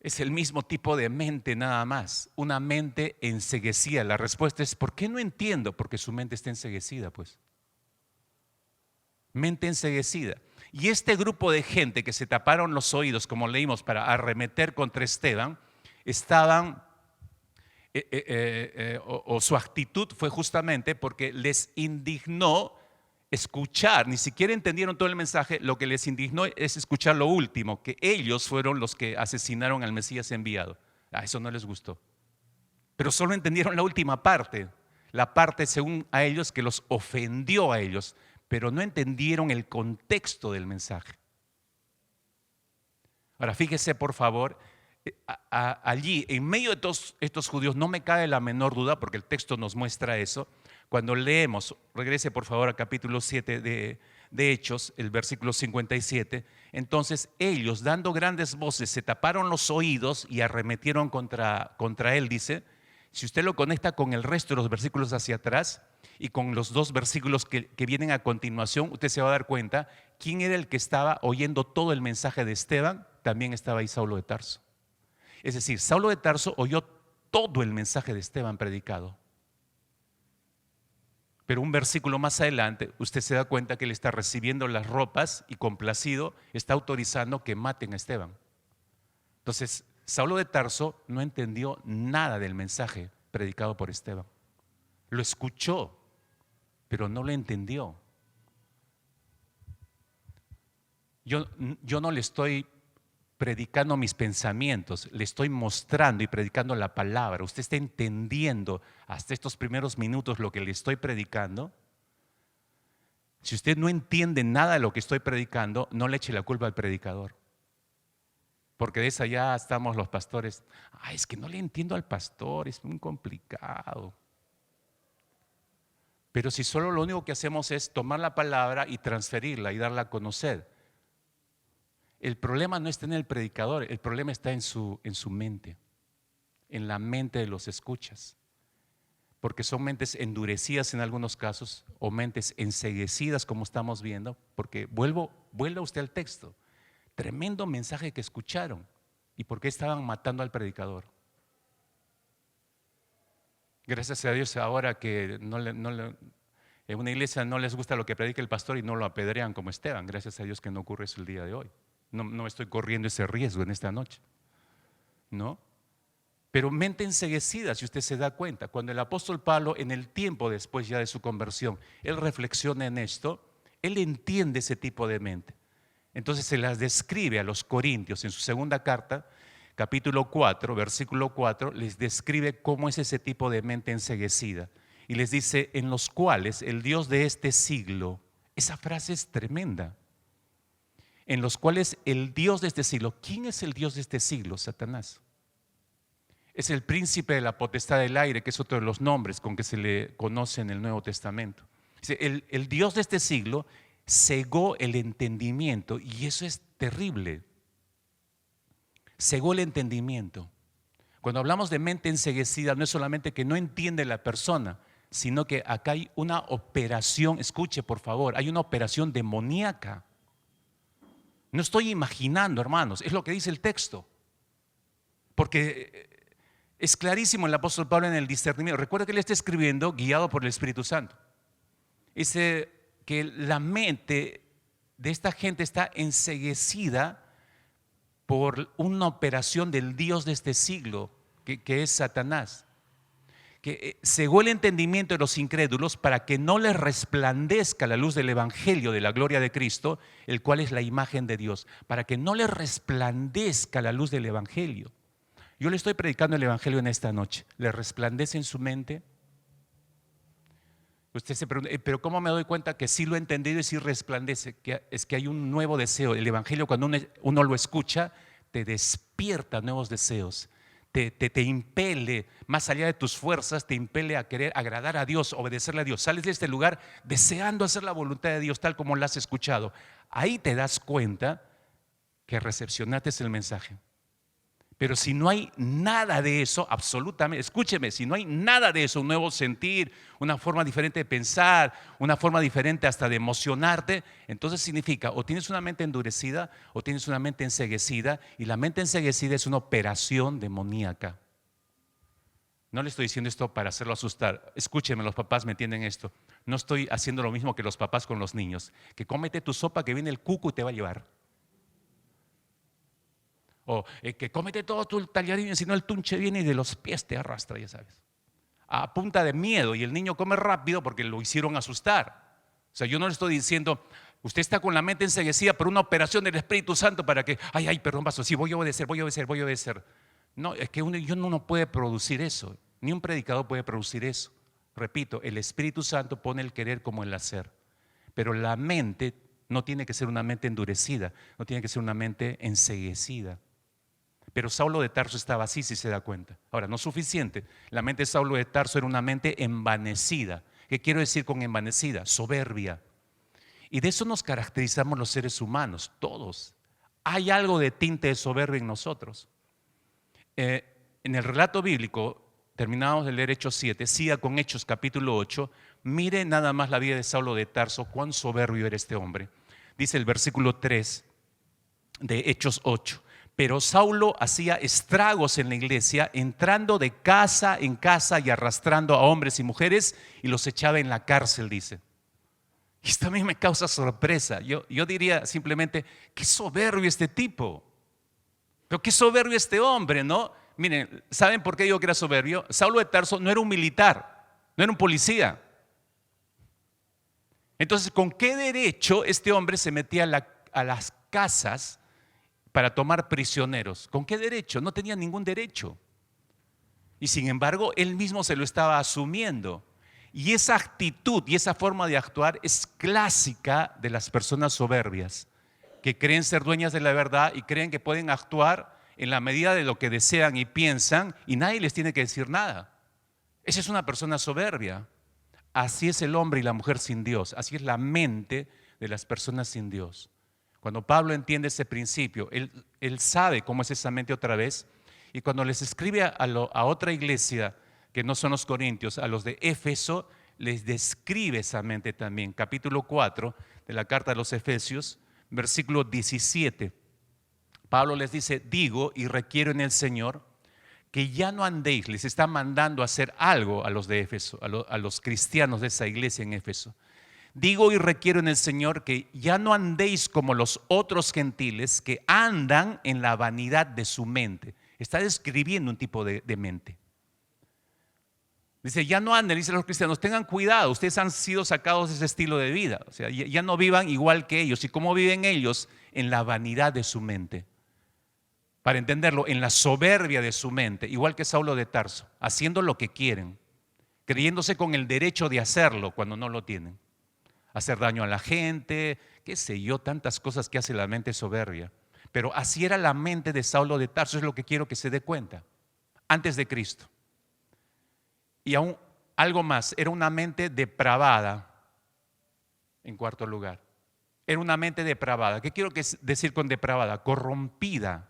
Es el mismo tipo de mente nada más, una mente enceguecida. La respuesta es, ¿por qué no entiendo? Porque su mente está enceguecida, pues. Mente enceguecida. Y este grupo de gente que se taparon los oídos, como leímos, para arremeter contra Esteban, estaban, o su actitud fue justamente porque les indignó escuchar, ni siquiera entendieron todo el mensaje, lo que les indignó es escuchar lo último, que ellos fueron los que asesinaron al Mesías enviado. A eso no les gustó. Pero solo entendieron la última parte, la parte según a ellos que los ofendió a ellos, pero no entendieron el contexto del mensaje. Ahora fíjese por favor, allí en medio de todos estos judíos no me cabe la menor duda, porque el texto nos muestra eso, Cuando leemos, regrese por favor al capítulo 7 de Hechos, el versículo 57, entonces ellos, dando grandes voces, se taparon los oídos y arremetieron contra él, dice. Si usted lo conecta con el resto de los versículos hacia atrás y con los dos versículos que vienen a continuación, usted se va a dar cuenta quién era el que estaba oyendo todo el mensaje de Esteban. También estaba ahí Saulo de Tarso. Es decir, Saulo de Tarso oyó todo el mensaje de Esteban predicado. Pero un versículo más adelante, usted se da cuenta que él está recibiendo las ropas y complacido está autorizando que maten a Esteban. Entonces, Saulo de Tarso no entendió nada del mensaje predicado por Esteban. Lo escuchó, pero no lo entendió. Yo no le estoy predicando mis pensamientos, le estoy mostrando y predicando la palabra. Usted está entendiendo hasta estos primeros minutos lo que le estoy predicando. Si usted no entiende nada de lo que estoy predicando, no le eche la culpa al predicador. Porque de esa ya estamos los pastores. Ay, es que no le entiendo al pastor, es muy complicado. Pero si solo lo único que hacemos es tomar la palabra y transferirla y darla a conocer, el problema no está en el predicador, el problema está en su mente, en la mente de los escuchas. Porque son mentes endurecidas en algunos casos o mentes enceguecidas como estamos viendo. Porque vuelva usted al texto. Tremendo mensaje que escucharon. ¿Y por qué estaban matando al predicador? Gracias a Dios ahora que en una iglesia no les gusta lo que predica el pastor y no lo apedrean como Esteban. Gracias a Dios que no ocurre eso el día de hoy. No estoy corriendo ese riesgo en esta noche, ¿no? Pero mente enceguecida, si usted se da cuenta, cuando el apóstol Pablo, en el tiempo después ya de su conversión, él reflexiona en esto, él entiende ese tipo de mente. Entonces se las describe a los corintios en su segunda carta, capítulo 4, versículo 4, les describe cómo es ese tipo de mente enceguecida. Y les dice, en los cuales el Dios de este siglo, esa frase es tremenda. En los cuales el Dios de este siglo, ¿quién es el Dios de este siglo? Satanás. Es el príncipe de la potestad del aire, que es otro de los nombres con que se le conoce en el Nuevo Testamento. El Dios de este siglo cegó el entendimiento y eso es terrible. Cegó el entendimiento. Cuando hablamos de mente enceguecida, no es solamente que no entiende la persona, sino que acá hay una operación, escuche por favor, hay una operación demoníaca. No estoy imaginando, hermanos, es lo que dice el texto. Porque es clarísimo el apóstol Pablo en el discernimiento. Recuerda que él está escribiendo guiado por el Espíritu Santo. Dice que la mente de esta gente está enceguecida por una operación del Dios de este siglo, que es Satanás. Que cegó el entendimiento de los incrédulos para que no les resplandezca la luz del evangelio de la gloria de Cristo, el cual es la imagen de Dios, para que no les resplandezca la luz del evangelio. Yo le estoy predicando el evangelio en esta noche. ¿Le resplandece en su mente? Usted se pregunta, pero ¿cómo me doy cuenta que sí lo he entendido y sí resplandece? Es que hay un nuevo deseo. El evangelio, cuando uno lo escucha, te despierta nuevos deseos. Te impele, más allá de tus fuerzas, te impele a querer agradar a Dios, obedecerle a Dios. Sales de este lugar deseando hacer la voluntad de Dios tal como la has escuchado. Ahí te das cuenta que recepcionaste el mensaje. Pero si no hay nada de eso, absolutamente, escúcheme, si no hay nada de eso, un nuevo sentir, una forma diferente de pensar, una forma diferente hasta de emocionarte, entonces significa o tienes una mente endurecida o tienes una mente enceguecida, y la mente enceguecida es una operación demoníaca. No le estoy diciendo esto para hacerlo asustar. Escúcheme, los papás me entienden esto. No estoy haciendo lo mismo que los papás con los niños, que cómete tu sopa que viene el cuco y te va a llevar. O que cómete todo tu tallarín, si no el tunche viene y de los pies te arrastra, ya sabes. A punta de miedo, y el niño come rápido porque lo hicieron asustar. O sea, yo no le estoy diciendo, usted está con la mente enceguecida por una operación del Espíritu Santo para que, perdón, pastor, sí, voy a obedecer. No, es que uno no puede producir eso, ni un predicador puede producir eso. Repito, el Espíritu Santo pone el querer como el hacer, pero la mente no tiene que ser una mente endurecida, no tiene que ser una mente enceguecida. Pero Saulo de Tarso estaba así, si se da cuenta. Ahora, no es suficiente. La mente de Saulo de Tarso era una mente envanecida. ¿Qué quiero decir con envanecida? Soberbia. Y de eso nos caracterizamos los seres humanos, todos. Hay algo de tinte de soberbia en nosotros. En el relato bíblico, terminamos de leer Hechos 7, siga con Hechos capítulo 8, mire nada más la vida de Saulo de Tarso, cuán soberbio era este hombre. Dice el versículo 3 de Hechos 8. Pero Saulo hacía estragos en la iglesia, entrando de casa en casa y arrastrando a hombres y mujeres y los echaba en la cárcel, dice. Y esto a mí me causa sorpresa. Yo diría simplemente, qué soberbio este tipo. Pero qué soberbio este hombre, ¿no? Miren, ¿saben por qué digo que era soberbio? Saulo de Tarso no era un militar, no era un policía. Entonces, ¿con qué derecho este hombre se metía a las casas para tomar prisioneros? ¿Con qué derecho? No tenía ningún derecho. Y sin embargo, él mismo se lo estaba asumiendo. Y esa actitud y esa forma de actuar es clásica de las personas soberbias, que creen ser dueñas de la verdad y creen que pueden actuar en la medida de lo que desean y piensan y nadie les tiene que decir nada. Esa es una persona soberbia. Así es el hombre y la mujer sin Dios. Así es la mente de las personas sin Dios. Cuando Pablo entiende ese principio, él sabe cómo es esa mente otra vez. Y cuando les escribe a otra iglesia, que no son los corintios, a los de Éfeso, les describe esa mente también. Capítulo 4 de la carta de los Efesios, versículo 17. Pablo les dice, digo y requiero en el Señor que ya no andéis, les está mandando a hacer algo a los de Éfeso, a los cristianos de esa iglesia en Éfeso. Digo y requiero en el Señor que ya no andéis como los otros gentiles que andan en la vanidad de su mente. Está describiendo un tipo de mente. Dice, ya no anden, dicen los cristianos, tengan cuidado, ustedes han sido sacados de ese estilo de vida. O sea, ya no vivan igual que ellos. ¿Y cómo viven ellos? En la vanidad de su mente. Para entenderlo, en la soberbia de su mente, igual que Saulo de Tarso, haciendo lo que quieren, creyéndose con el derecho de hacerlo cuando no lo tienen. Hacer daño a la gente, qué sé yo, tantas cosas que hace la mente soberbia. Pero así era la mente de Saulo de Tarso, es lo que quiero que se dé cuenta, antes de Cristo. Y aún algo más, era una mente depravada, en cuarto lugar. Era una mente depravada. ¿Qué quiero decir con depravada? Corrompida.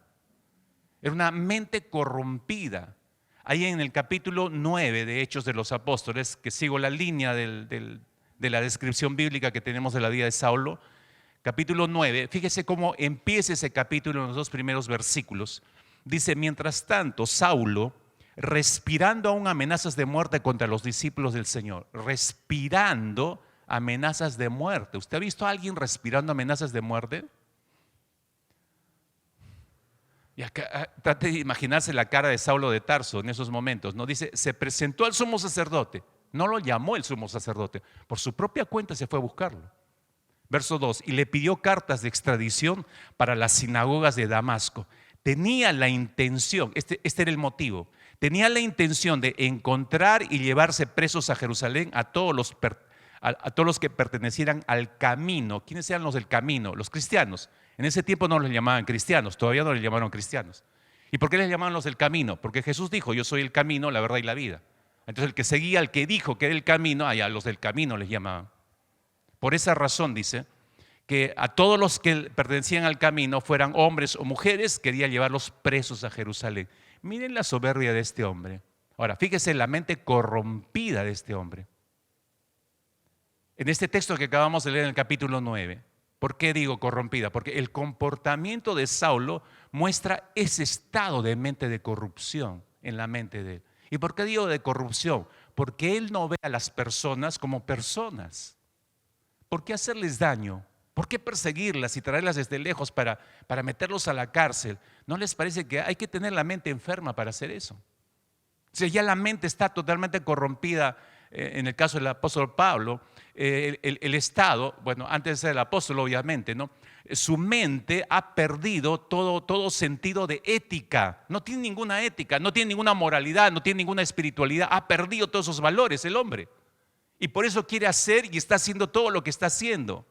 Era una mente corrompida. Ahí en el capítulo 9 de Hechos de los Apóstoles, que sigo la línea de la descripción bíblica que tenemos de la vida de Saulo, capítulo 9, fíjese cómo empieza ese capítulo en los dos primeros versículos. Dice, mientras tanto, Saulo, respirando aún amenazas de muerte contra los discípulos del Señor, respirando amenazas de muerte. ¿Usted ha visto a alguien respirando amenazas de muerte? Y acá, trate de imaginarse la cara de Saulo de Tarso en esos momentos, ¿no? Dice, se presentó al sumo sacerdote, no lo llamó el sumo sacerdote, por su propia cuenta se fue a buscarlo. Verso 2, y le pidió cartas de extradición para las sinagogas de Damasco. Tenía la intención, este era el motivo, tenía la intención de encontrar y llevarse presos a Jerusalén a todos los que pertenecieran al camino. ¿Quiénes eran los del camino? Los cristianos. En ese tiempo no los llamaban cristianos, todavía no les llamaron cristianos. ¿Y por qué les llamaban los del camino? Porque Jesús dijo, yo soy el camino, la verdad y la vida. Entonces el que seguía al que dijo que era el camino, allá los del camino les llamaban. Por esa razón dice que a todos los que pertenecían al camino, fueran hombres o mujeres, quería llevarlos presos a Jerusalén. Miren la soberbia de este hombre. Ahora, fíjese la mente corrompida de este hombre. En este texto que acabamos de leer en el capítulo 9, ¿por qué digo corrompida? Porque el comportamiento de Saulo muestra ese estado de mente de corrupción en la mente de él. ¿Y por qué digo de corrupción? Porque él no ve a las personas como personas. ¿Por qué hacerles daño? ¿Por qué perseguirlas y traerlas desde lejos para meterlos a la cárcel? ¿No les parece que hay que tener la mente enferma para hacer eso? O sea, ya la mente está totalmente corrompida. En el caso del apóstol Pablo, el Estado, bueno, antes de ser el apóstol obviamente, ¿no? Su mente ha perdido todo sentido de ética. No tiene ninguna ética, no tiene ninguna moralidad, no tiene ninguna espiritualidad. Ha perdido todos esos valores el hombre. Y por eso quiere hacer y está haciendo todo lo que está haciendo.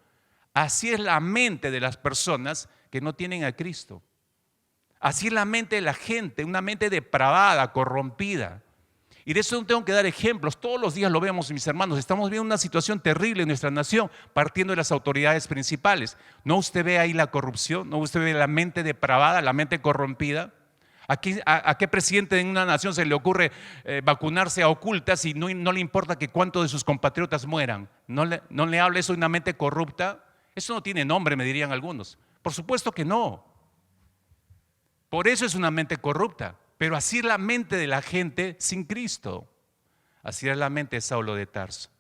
Así es la mente de las personas que no tienen a Cristo. Así es la mente de la gente, una mente depravada, corrompida. Y de eso no tengo que dar ejemplos. Todos los días lo vemos, mis hermanos. Estamos viendo una situación terrible en nuestra nación, partiendo de las autoridades principales. ¿No usted ve ahí la corrupción? ¿No usted ve la mente depravada, la mente corrompida? ¿A qué presidente en una nación se le ocurre vacunarse a ocultas y no le importa que cuántos de sus compatriotas mueran? ¿No le habla eso de una mente corrupta? Eso no tiene nombre, me dirían algunos. Por supuesto que no. Por eso es una mente corrupta. Pero así es la mente de la gente sin Cristo. Así es la mente de Saulo de Tarso.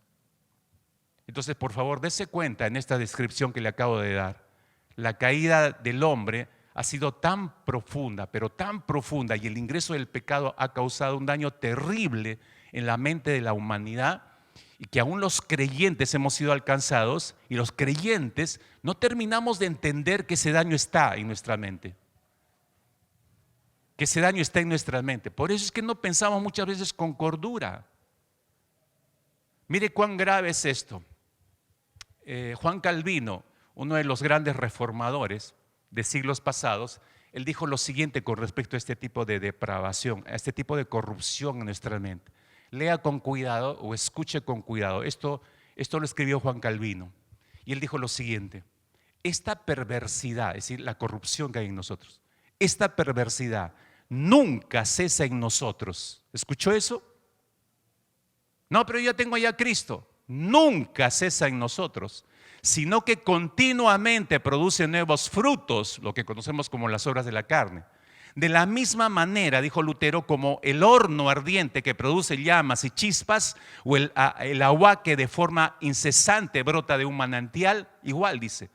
Entonces, por favor, dése cuenta en esta descripción que le acabo de dar. La caída del hombre ha sido tan profunda, pero tan profunda, y el ingreso del pecado ha causado un daño terrible en la mente de la humanidad, y que aún los creyentes hemos sido alcanzados, y los creyentes no terminamos de entender que ese daño está en nuestra mente. Que ese daño está en nuestra mente. Por eso es que no pensamos muchas veces con cordura. Mire cuán grave es esto. Juan Calvino, uno de los grandes reformadores de siglos pasados, él dijo lo siguiente con respecto a este tipo de depravación, a este tipo de corrupción en nuestra mente. Lea con cuidado o escuche con cuidado. Esto lo escribió Juan Calvino. Y él dijo lo siguiente: esta perversidad, es decir, la corrupción que hay en nosotros, esta perversidad nunca cesa en nosotros. ¿Escuchó eso? No, pero yo ya tengo ya a Cristo. Nunca cesa en nosotros, sino que continuamente produce nuevos frutos, lo que conocemos como las obras de la carne. De la misma manera, dijo Lutero, como el horno ardiente que produce llamas y chispas, o el agua que de forma incesante brota de un manantial, igual dice.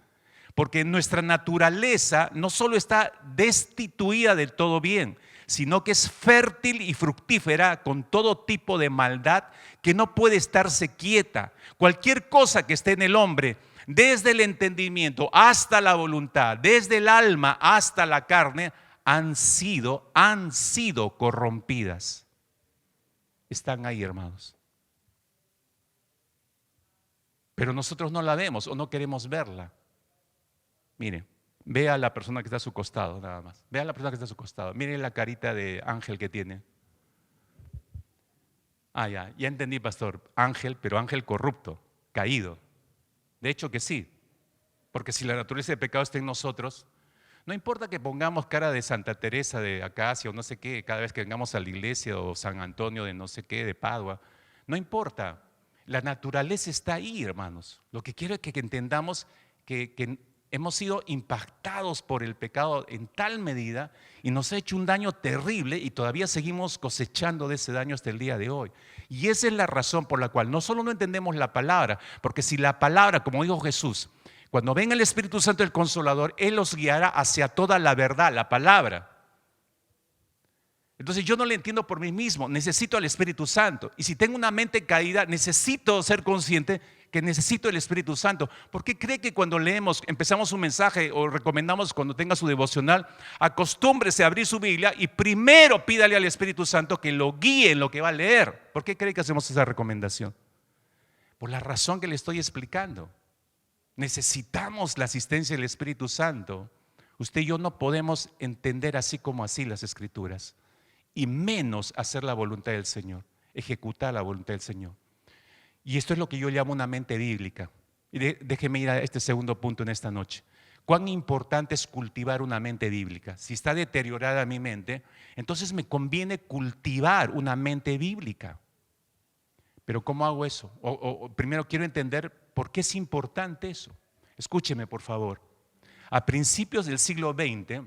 Porque nuestra naturaleza no solo está destituida del todo bien, sino que es fértil y fructífera con todo tipo de maldad que no puede estarse quieta. Cualquier cosa que esté en el hombre, desde el entendimiento hasta la voluntad, desde el alma hasta la carne, han sido corrompidas. Están ahí, hermanos. Pero nosotros no la vemos o no queremos verla. Mire, vea a la persona que está a su costado, nada más. Vea a la persona que está a su costado. Mire la carita de ángel que tiene. Ya entendí, pastor. Ángel, pero ángel corrupto, caído. De hecho que sí, porque si la naturaleza de pecado está en nosotros, no importa que pongamos cara de Santa Teresa de Acacia o no sé qué, cada vez que vengamos a la iglesia, o San Antonio de no sé qué, de Padua, no importa. La naturaleza está ahí, hermanos. Lo que quiero es que entendamos que hemos sido impactados por el pecado en tal medida y nos ha hecho un daño terrible, y todavía seguimos cosechando de ese daño hasta el día de hoy. Y esa es la razón por la cual no solo no entendemos la palabra, porque si la palabra, como dijo Jesús, cuando venga el Espíritu Santo, el Consolador, Él los guiará hacia toda la verdad, la palabra. Entonces yo no le entiendo por mí mismo, necesito al Espíritu Santo. Y si tengo una mente caída, necesito ser consciente que necesito el Espíritu Santo. ¿Por qué cree que cuando leemos, empezamos un mensaje o recomendamos cuando tenga su devocional, acostúmbrese a abrir su Biblia y primero pídale al Espíritu Santo que lo guíe en lo que va a leer? ¿Por qué cree que hacemos esa recomendación? Por la razón que le estoy explicando. Necesitamos la asistencia del Espíritu Santo. Usted y yo no podemos entender así como así las Escrituras, y menos hacer la voluntad del Señor, ejecutar la voluntad del Señor. Y esto es lo que yo llamo una mente bíblica. Y déjeme ir a este segundo punto en esta noche. Cuán importante es cultivar una mente bíblica. Si está deteriorada mi mente, entonces me conviene cultivar una mente bíblica. Pero ¿cómo hago eso? Primero quiero entender por qué es importante eso. Escúcheme, por favor. A principios del siglo XX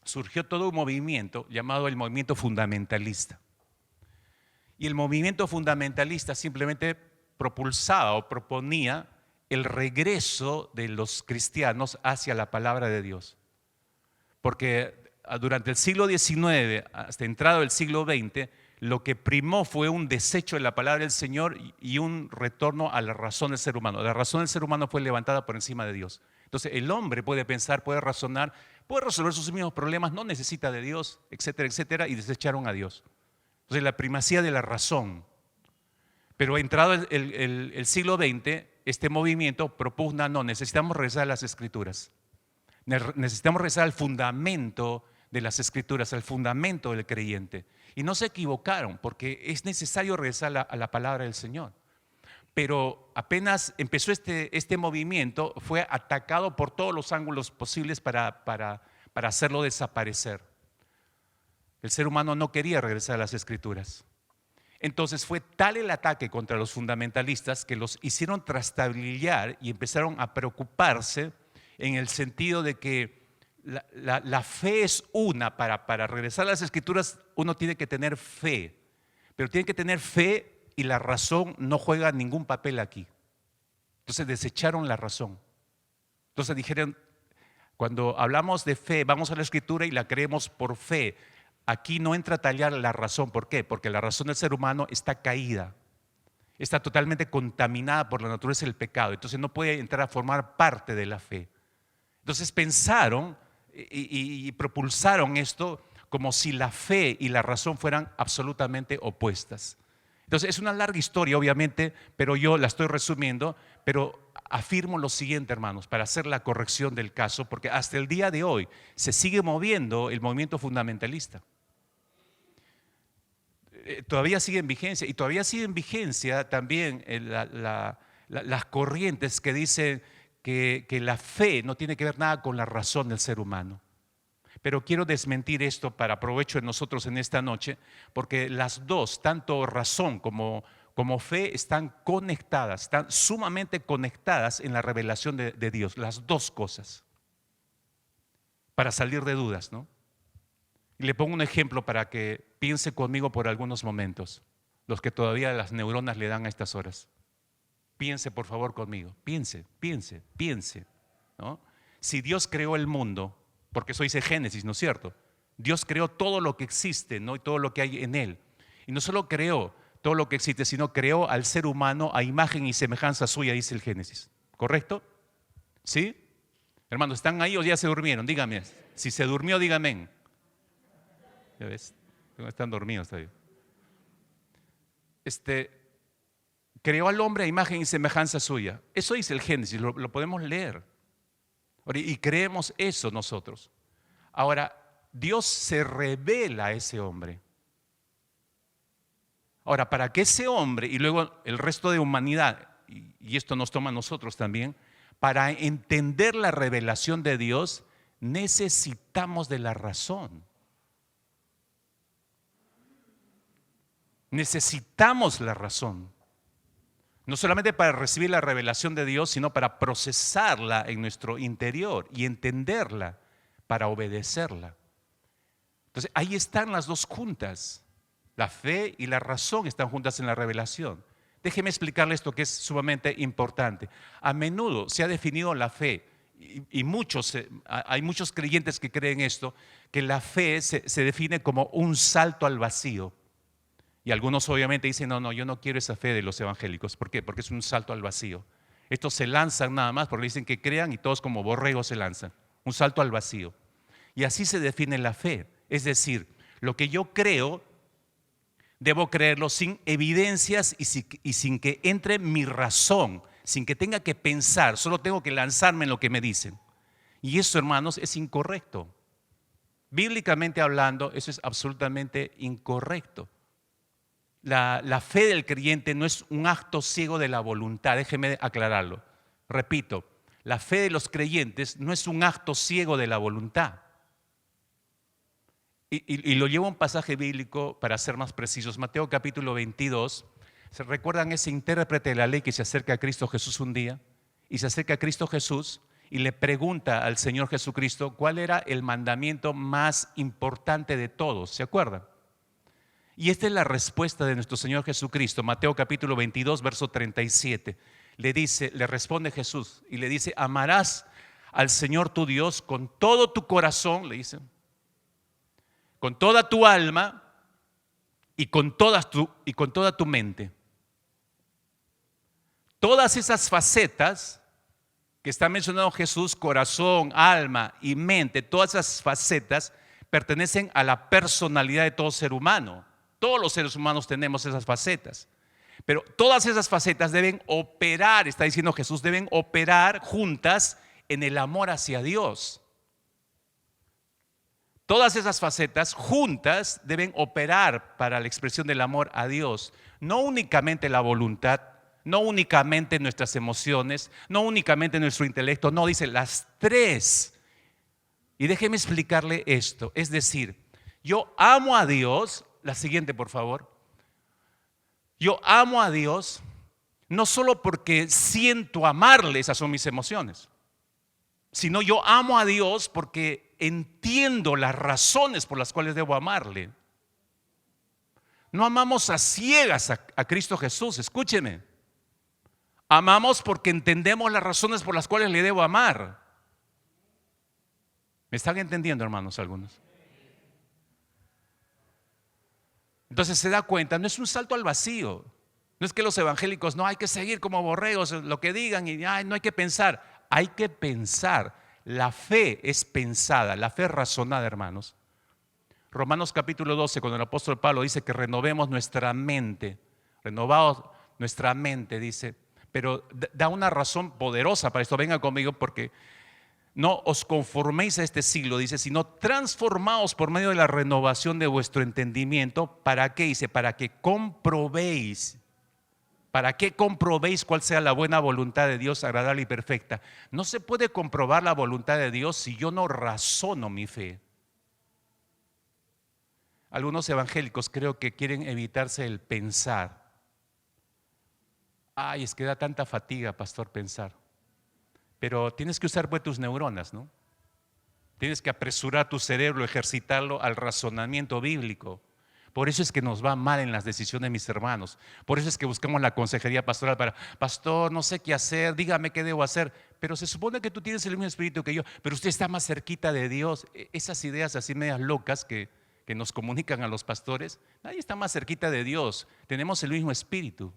surgió todo un movimiento llamado el movimiento fundamentalista. Y el movimiento fundamentalista simplemente propulsaba o proponía el regreso de los cristianos hacia la palabra de Dios. Porque durante el siglo XIX hasta entrado el siglo XX, lo que primó fue un desecho de la palabra del Señor y un retorno a la razón del ser humano. La razón del ser humano fue levantada por encima de Dios. Entonces el hombre puede pensar, puede razonar, puede resolver sus mismos problemas, no necesita de Dios, etcétera, etcétera, y desecharon a Dios. Entonces la primacía de la razón. Pero entrado el siglo XX, este movimiento propugna, no, necesitamos regresar a las Escrituras. Necesitamos regresar al fundamento de las Escrituras, al fundamento del creyente. Y no se equivocaron, porque es necesario regresar a la palabra del Señor. Pero apenas empezó este movimiento, fue atacado por todos los ángulos posibles para hacerlo desaparecer. El ser humano no quería regresar a las Escrituras. Entonces fue tal el ataque contra los fundamentalistas que los hicieron trastabillar y empezaron a preocuparse en el sentido de que la fe es una. Para regresar a las Escrituras uno tiene que tener fe, pero tiene que tener fe y la razón no juega ningún papel aquí. Entonces desecharon la razón. Entonces dijeron, cuando hablamos de fe, vamos a la Escritura y la creemos por fe. Aquí no entra a tallar la razón. ¿Por qué? Porque la razón del ser humano está caída, está totalmente contaminada por la naturaleza del pecado. Entonces no puede entrar a formar parte de la fe. Entonces pensaron y propulsaron esto como si la fe y la razón fueran absolutamente opuestas. Entonces es una larga historia, obviamente, pero yo la estoy resumiendo, pero afirmo lo siguiente, hermanos, para hacer la corrección del caso, porque hasta el día de hoy se sigue moviendo el movimiento fundamentalista. Todavía sigue en vigencia, y todavía sigue en vigencia también las corrientes que dicen que la fe no tiene que ver nada con la razón del ser humano. Pero quiero desmentir esto para provecho de nosotros en esta noche, porque las dos, tanto razón como fe, están conectadas, están sumamente conectadas en la revelación de Dios, las dos cosas, para salir de dudas, ¿no? Y le pongo un ejemplo para que piense conmigo por algunos momentos, los que todavía las neuronas le dan a estas horas. Piense por favor conmigo, piense, ¿no? Si Dios creó el mundo, porque eso dice Génesis, ¿no es cierto? Dios creó todo lo que existe, ¿no? Y todo lo que hay en él. Y no solo creó todo lo que existe, sino creó al ser humano a imagen y semejanza suya, dice el Génesis. ¿Correcto? ¿Sí? Hermanos, ¿están ahí o ya se durmieron? Dígame. Si se durmió, dígame. ¿Ya ves? Están dormidos todavía. Creó al hombre a imagen y semejanza suya. Eso dice el Génesis, lo podemos leer. Y creemos eso nosotros. Ahora, Dios se revela a ese hombre. Ahora, para que ese hombre y luego el resto de humanidad, y esto nos toma a nosotros también, para entender la revelación de Dios, necesitamos de la razón. Necesitamos la razón. No solamente para recibir la revelación de Dios, sino para procesarla en nuestro interior y entenderla para obedecerla. Entonces, ahí están las dos juntas. La fe y la razón están juntas en la revelación. Déjeme explicarle esto que es sumamente importante. A menudo se ha definido la fe, y hay muchos creyentes que creen esto, que la fe se define como un salto al vacío. Y algunos obviamente dicen, no, yo no quiero esa fe de los evangélicos. ¿Por qué? Porque es un salto al vacío. Estos se lanzan nada más porque dicen que crean y todos como borregos se lanzan. Un salto al vacío. Y así se define la fe. Es decir, lo que yo creo, debo creerlo sin evidencias y sin que entre mi razón, sin que tenga que pensar, solo tengo que lanzarme en lo que me dicen. Y eso, hermanos, es incorrecto. Bíblicamente hablando, eso es absolutamente incorrecto. La fe del creyente no es un acto ciego de la voluntad, déjeme aclararlo. Repito, la fe de los creyentes no es un acto ciego de la voluntad. Y lo llevo a un pasaje bíblico para ser más precisos. Mateo capítulo 22. ¿Se recuerdan ese intérprete de la ley que se acerca a Cristo Jesús un día? Y se acerca a Cristo Jesús y le pregunta al Señor Jesucristo cuál era el mandamiento más importante de todos. ¿Se acuerdan? Y esta es la respuesta de nuestro Señor Jesucristo. Mateo capítulo 22, verso 37. Le responde Jesús y le dice: amarás al Señor tu Dios con todo tu corazón, le dice, con toda tu alma y con toda tu mente. Todas esas facetas que está mencionando Jesús, corazón, alma y mente, todas esas facetas pertenecen a la personalidad de todo ser humano. Todos los seres humanos tenemos esas facetas, pero todas esas facetas deben operar, está diciendo Jesús, deben operar juntas en el amor hacia Dios. Todas esas facetas juntas deben operar para la expresión del amor a Dios. No únicamente la voluntad, no únicamente nuestras emociones, no únicamente nuestro intelecto, no, dice las tres. Y déjeme explicarle esto. Es decir, yo amo a Dios, la siguiente por favor. Yo amo a Dios no solo porque siento amarle, esas son mis emociones, sino yo amo a Dios porque entiendo las razones por las cuales debo amarle. No amamos a ciegas a Cristo Jesús, escúcheme. Amamos porque entendemos las razones por las cuales le debo amar. ¿Me están entendiendo, hermanos, algunos? Entonces se da cuenta, no es un salto al vacío. No es que los evangélicos no hay que seguir como borregos lo que digan y no hay que pensar. Hay que pensar. La fe es pensada, la fe es razonada, hermanos. Romanos capítulo 12, cuando el apóstol Pablo dice que renovemos nuestra mente, renovados nuestra mente, dice, pero da una razón poderosa para esto. Venga conmigo, porque no os conforméis a este siglo, dice, sino transformaos por medio de la renovación de vuestro entendimiento. ¿Para qué? Dice, para que comprobéis. ¿Para qué comprobéis cuál sea la buena voluntad de Dios, agradable y perfecta? No se puede comprobar la voluntad de Dios si yo no razono mi fe. Algunos evangélicos creo que quieren evitarse el pensar. Ay, es que da tanta fatiga, pastor, pensar. Pero tienes que usar pues tus neuronas, ¿no? Tienes que apresurar tu cerebro, ejercitarlo al razonamiento bíblico. Por eso es que nos va mal en las decisiones, mis hermanos. Por eso es que buscamos la consejería pastoral para, pastor, no sé qué hacer, dígame qué debo hacer. Pero se supone que tú tienes el mismo espíritu que yo, pero usted está más cerquita de Dios. Esas ideas así medias locas que nos comunican a los pastores, nadie está más cerquita de Dios. Tenemos el mismo espíritu.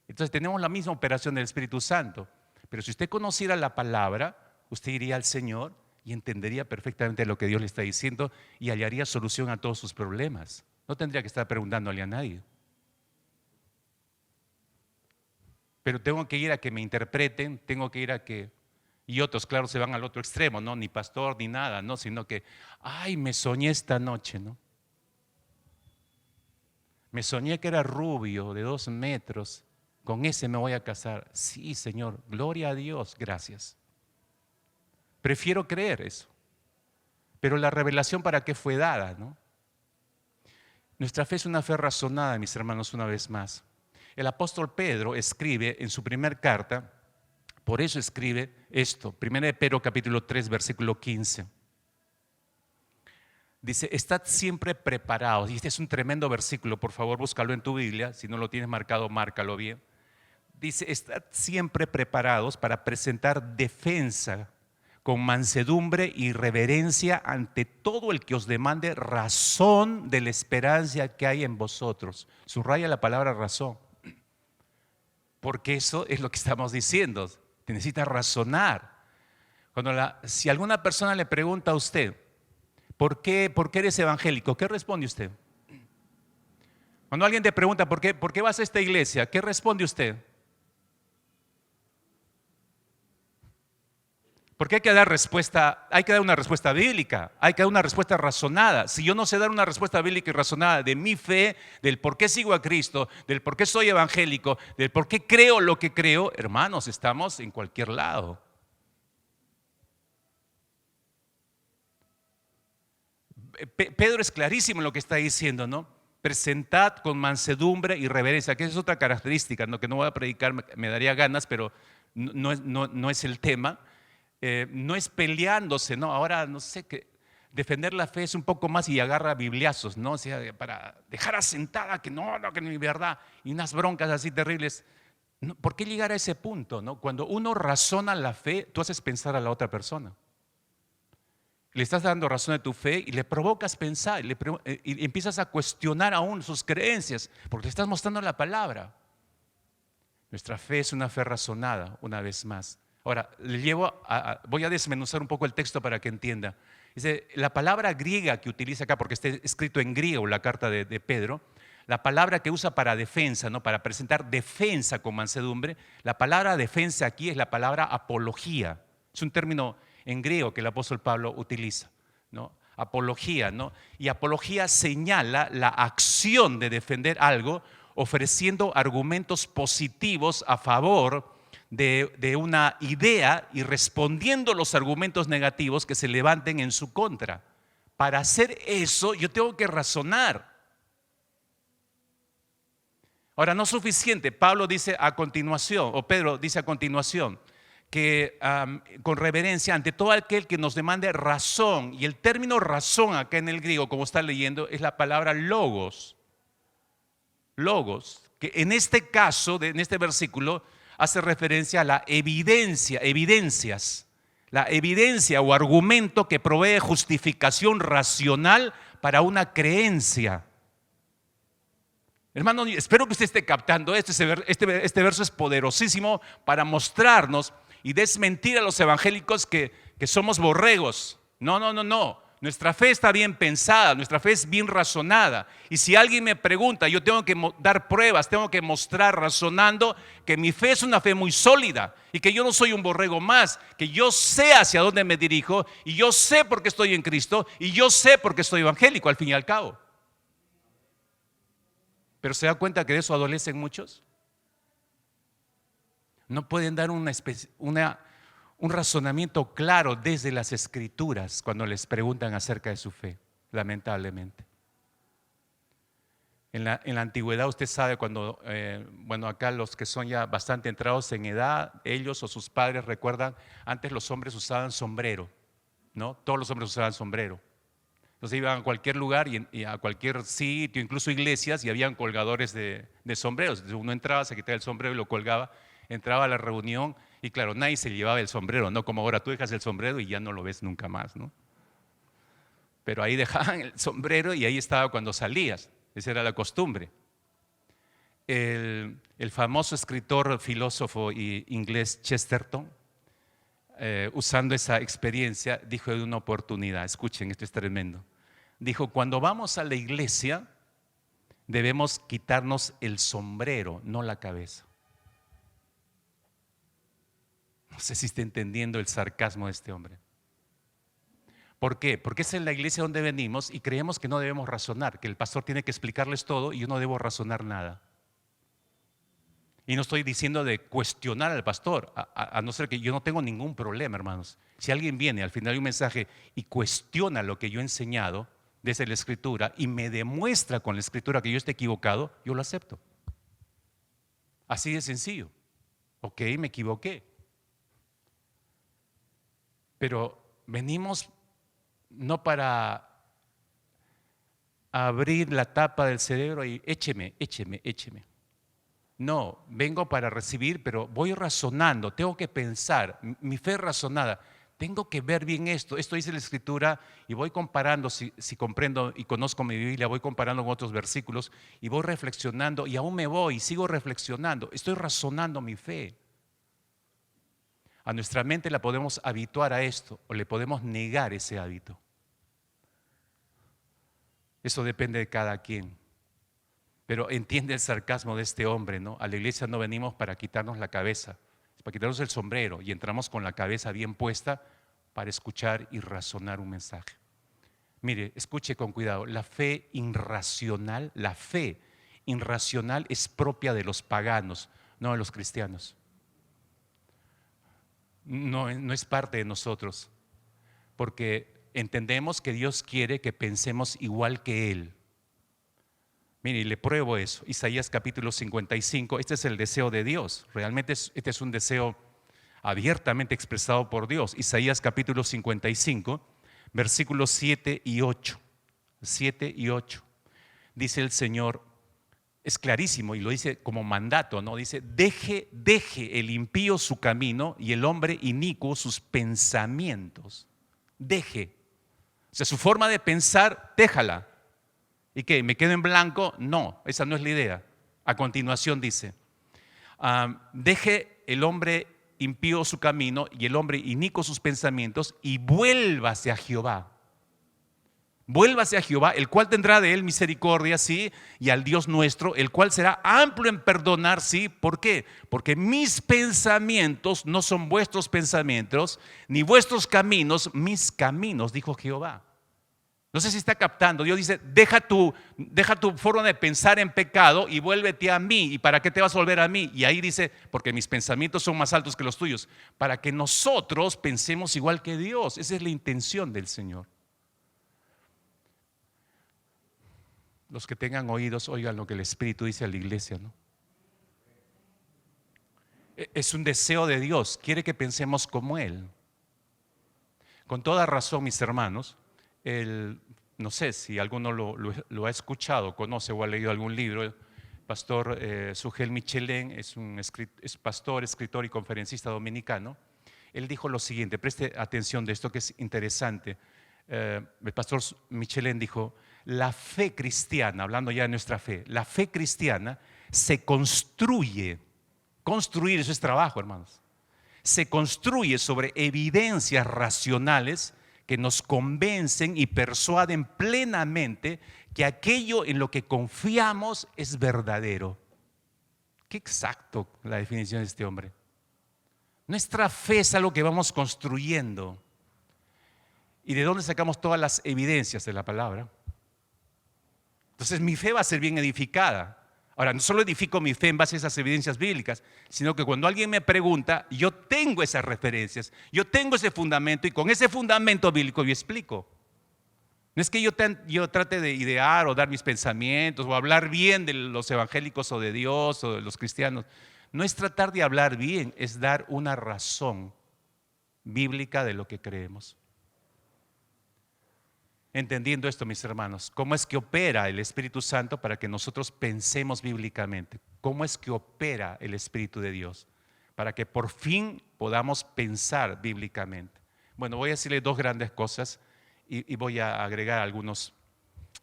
Entonces tenemos la misma operación del Espíritu Santo. Pero si usted conociera la palabra, usted iría al Señor y entendería perfectamente lo que Dios le está diciendo y hallaría solución a todos sus problemas. No tendría que estar preguntándole a nadie. Pero tengo que ir a que me interpreten, tengo que ir a que... Y otros, claro, se van al otro extremo, ¿no? Ni pastor ni nada, ¿no? Sino que, ay, me soñé esta noche, ¿no? Me soñé que era rubio, de 2 metros, con ese me voy a casar. Sí, Señor, gloria a Dios, gracias. Prefiero creer eso. Pero la revelación, ¿para qué fue dada, no? Nuestra fe es una fe razonada, mis hermanos, una vez más. El apóstol Pedro escribe en su primer carta, por eso escribe esto, 1 de Pedro capítulo 3, versículo 15. Dice, estad siempre preparados. Y este es un tremendo versículo, por favor búscalo en tu Biblia, si no lo tienes marcado, márcalo bien. Dice, estad siempre preparados para presentar defensa con mansedumbre y reverencia ante todo el que os demande razón de la esperanza que hay en vosotros. Subraya la palabra razón, porque eso es lo que estamos diciendo. Te necesitas razonar. Si alguna persona le pregunta a usted, ¿por qué eres evangélico? ¿Qué responde usted? Cuando alguien te pregunta, ¿por qué vas a esta iglesia? ¿Qué responde usted? Porque hay que dar una respuesta bíblica, hay que dar una respuesta razonada. Si yo no sé dar una respuesta bíblica y razonada de mi fe, del por qué sigo a Cristo, del por qué soy evangélico, del por qué creo lo que creo, hermanos, estamos en cualquier lado. Pedro es clarísimo en lo que está diciendo, ¿no? Presentad con mansedumbre y reverencia, que es otra característica, ¿no? Que no voy a predicar, me daría ganas, pero no es el tema. No es peleándose, ¿no? Ahora no sé qué. Defender la fe es un poco más y agarra bibliazos, ¿no? O sea, para dejar asentada que no es mi verdad, y unas broncas así terribles. No, ¿por qué llegar a ese punto, no? Cuando uno razona la fe, tú haces pensar a la otra persona. Le estás dando razón de tu fe y le provocas pensar y empiezas a cuestionar aún sus creencias porque le estás mostrando la palabra. Nuestra fe es una fe razonada, una vez más. Ahora, voy a desmenuzar un poco el texto para que entienda. Dice, la palabra griega que utiliza acá, porque está escrito en griego la carta de Pedro, la palabra que usa para defensa, ¿no? Para presentar defensa con mansedumbre, la palabra defensa aquí es la palabra apología. Es un término en griego que el apóstol Pablo utiliza, ¿no? apología, ¿no? Y apología señala la acción de defender algo ofreciendo argumentos positivos a favor de una idea y respondiendo los argumentos negativos que se levanten en su contra. Para hacer eso yo tengo que razonar. Ahora, no es suficiente. Pablo dice a continuación, o Pedro dice a continuación, que con reverencia ante todo aquel que nos demande razón. Y el término razón acá en el griego, como está leyendo, es la palabra logos. Logos, que en este caso, en este versículo, hace referencia a la evidencia, evidencias. La evidencia o argumento que provee justificación racional para una creencia. Hermano, espero que usted esté captando esto. Este verso es poderosísimo para mostrarnos y desmentir a los evangélicos que somos borregos. No. Nuestra fe está bien pensada, nuestra fe es bien razonada. Y si alguien me pregunta, yo tengo que dar pruebas, tengo que mostrar razonando que mi fe es una fe muy sólida y que yo no soy un borrego más, que yo sé hacia dónde me dirijo y yo sé por qué estoy en Cristo y yo sé por qué estoy evangélico al fin y al cabo. Pero ¿se da cuenta que de eso adolecen muchos? No pueden dar un razonamiento claro desde las Escrituras cuando les preguntan acerca de su fe, lamentablemente. En la antigüedad usted sabe cuando, acá los que son ya bastante entrados en edad, ellos o sus padres recuerdan, antes los hombres usaban sombrero, ¿no? Todos los hombres usaban sombrero. Entonces iban a cualquier lugar y a cualquier sitio, incluso iglesias, y habían colgadores de sombreros. Entonces uno entraba, se quitaba el sombrero y lo colgaba, entraba a la reunión y claro, nadie se llevaba el sombrero, no como ahora tú dejas el sombrero y ya no lo ves nunca más, ¿no? Pero ahí dejaban el sombrero y ahí estaba cuando salías, esa era la costumbre. El famoso escritor, filósofo inglés Chesterton, usando esa experiencia, dijo de una oportunidad, escuchen, esto es tremendo. Dijo, cuando vamos a la iglesia, debemos quitarnos el sombrero, no la cabeza. No sé si está entendiendo el sarcasmo de este hombre. ¿Por qué? Porque es en la iglesia donde venimos y creemos que no debemos razonar, que el pastor tiene que explicarles todo y yo no debo razonar nada. Y no estoy diciendo de cuestionar al pastor, a no ser que yo no tengo ningún problema, hermanos. Si alguien viene al final de un mensaje y cuestiona lo que yo he enseñado desde la Escritura y me demuestra con la Escritura que yo esté equivocado, yo lo acepto. Así de sencillo. Ok, me equivoqué. Pero venimos no para abrir la tapa del cerebro y écheme. No, vengo para recibir, pero voy razonando, tengo que pensar, mi fe es razonada, tengo que ver bien esto dice la Escritura y voy comparando, si comprendo y conozco mi Biblia, voy comparando con otros versículos y voy reflexionando y aún me voy y sigo reflexionando, estoy razonando mi fe. A nuestra mente la podemos habituar a esto o le podemos negar ese hábito. Eso depende de cada quien. Pero entiende el sarcasmo de este hombre, ¿no? A la iglesia no venimos para quitarnos la cabeza, es para quitarnos el sombrero y entramos con la cabeza bien puesta para escuchar y razonar un mensaje. Mire, escuche con cuidado, la fe irracional es propia de los paganos, no de los cristianos. No es parte de nosotros, porque entendemos que Dios quiere que pensemos igual que Él. Mire, y le pruebo eso. Isaías capítulo 55, este es el deseo de Dios. Realmente este es un deseo abiertamente expresado por Dios. Isaías capítulo 55, versículos 7 y 8. 7 y 8. Dice el Señor, es clarísimo y lo dice como mandato, ¿no? Dice, deje el impío su camino y el hombre inicuo sus pensamientos. Deje. O sea, su forma de pensar, déjala. ¿Y qué? ¿Me quedo en blanco? No, esa no es la idea. A continuación dice, deje el hombre impío su camino y el hombre inicuo sus pensamientos y vuélvase a Jehová. Vuélvase a Jehová, el cual tendrá de él misericordia, sí, y al Dios nuestro, el cual será amplio en perdonar, sí. ¿Por qué? Porque mis pensamientos no son vuestros pensamientos, ni vuestros caminos, mis caminos, dijo Jehová. No sé si está captando. Dios dice, deja tu forma de pensar en pecado y vuélvete a mí. ¿Y para qué te vas a volver a mí? Y ahí dice, porque mis pensamientos son más altos que los tuyos. Para que nosotros pensemos igual que Dios. Esa es la intención del Señor. Los que tengan oídos, oigan lo que el Espíritu dice a la iglesia, ¿no? Es un deseo de Dios. Quiere que pensemos como Él. Con toda razón, mis hermanos, no sé si alguno lo ha escuchado, conoce o ha leído algún libro. El pastor Sugel Michelén es pastor, escritor y conferencista dominicano. Él dijo lo siguiente, preste atención de esto que es interesante. El pastor Michelén dijo, la fe cristiana, hablando ya de nuestra fe, la fe cristiana se construye. Construir, eso es trabajo, hermanos. Se construye sobre evidencias racionales que nos convencen y persuaden plenamente que aquello en lo que confiamos es verdadero. Qué exacto la definición de este hombre. Nuestra fe es algo que vamos construyendo. ¿Y de dónde sacamos todas las evidencias de la palabra? Entonces mi fe va a ser bien edificada. Ahora, no solo edifico mi fe en base a esas evidencias bíblicas, sino que cuando alguien me pregunta, yo tengo esas referencias, yo tengo ese fundamento y con ese fundamento bíblico yo explico. No es que yo trate de idear o dar mis pensamientos o hablar bien de los evangélicos o de Dios o de los cristianos. No es tratar de hablar bien, es dar una razón bíblica de lo que creemos. Entendiendo esto, mis hermanos, ¿cómo es que opera el Espíritu Santo para que nosotros pensemos bíblicamente? ¿Cómo es que opera el Espíritu de Dios para que por fin podamos pensar bíblicamente? Bueno, voy a decirle dos grandes cosas y voy a agregar algunos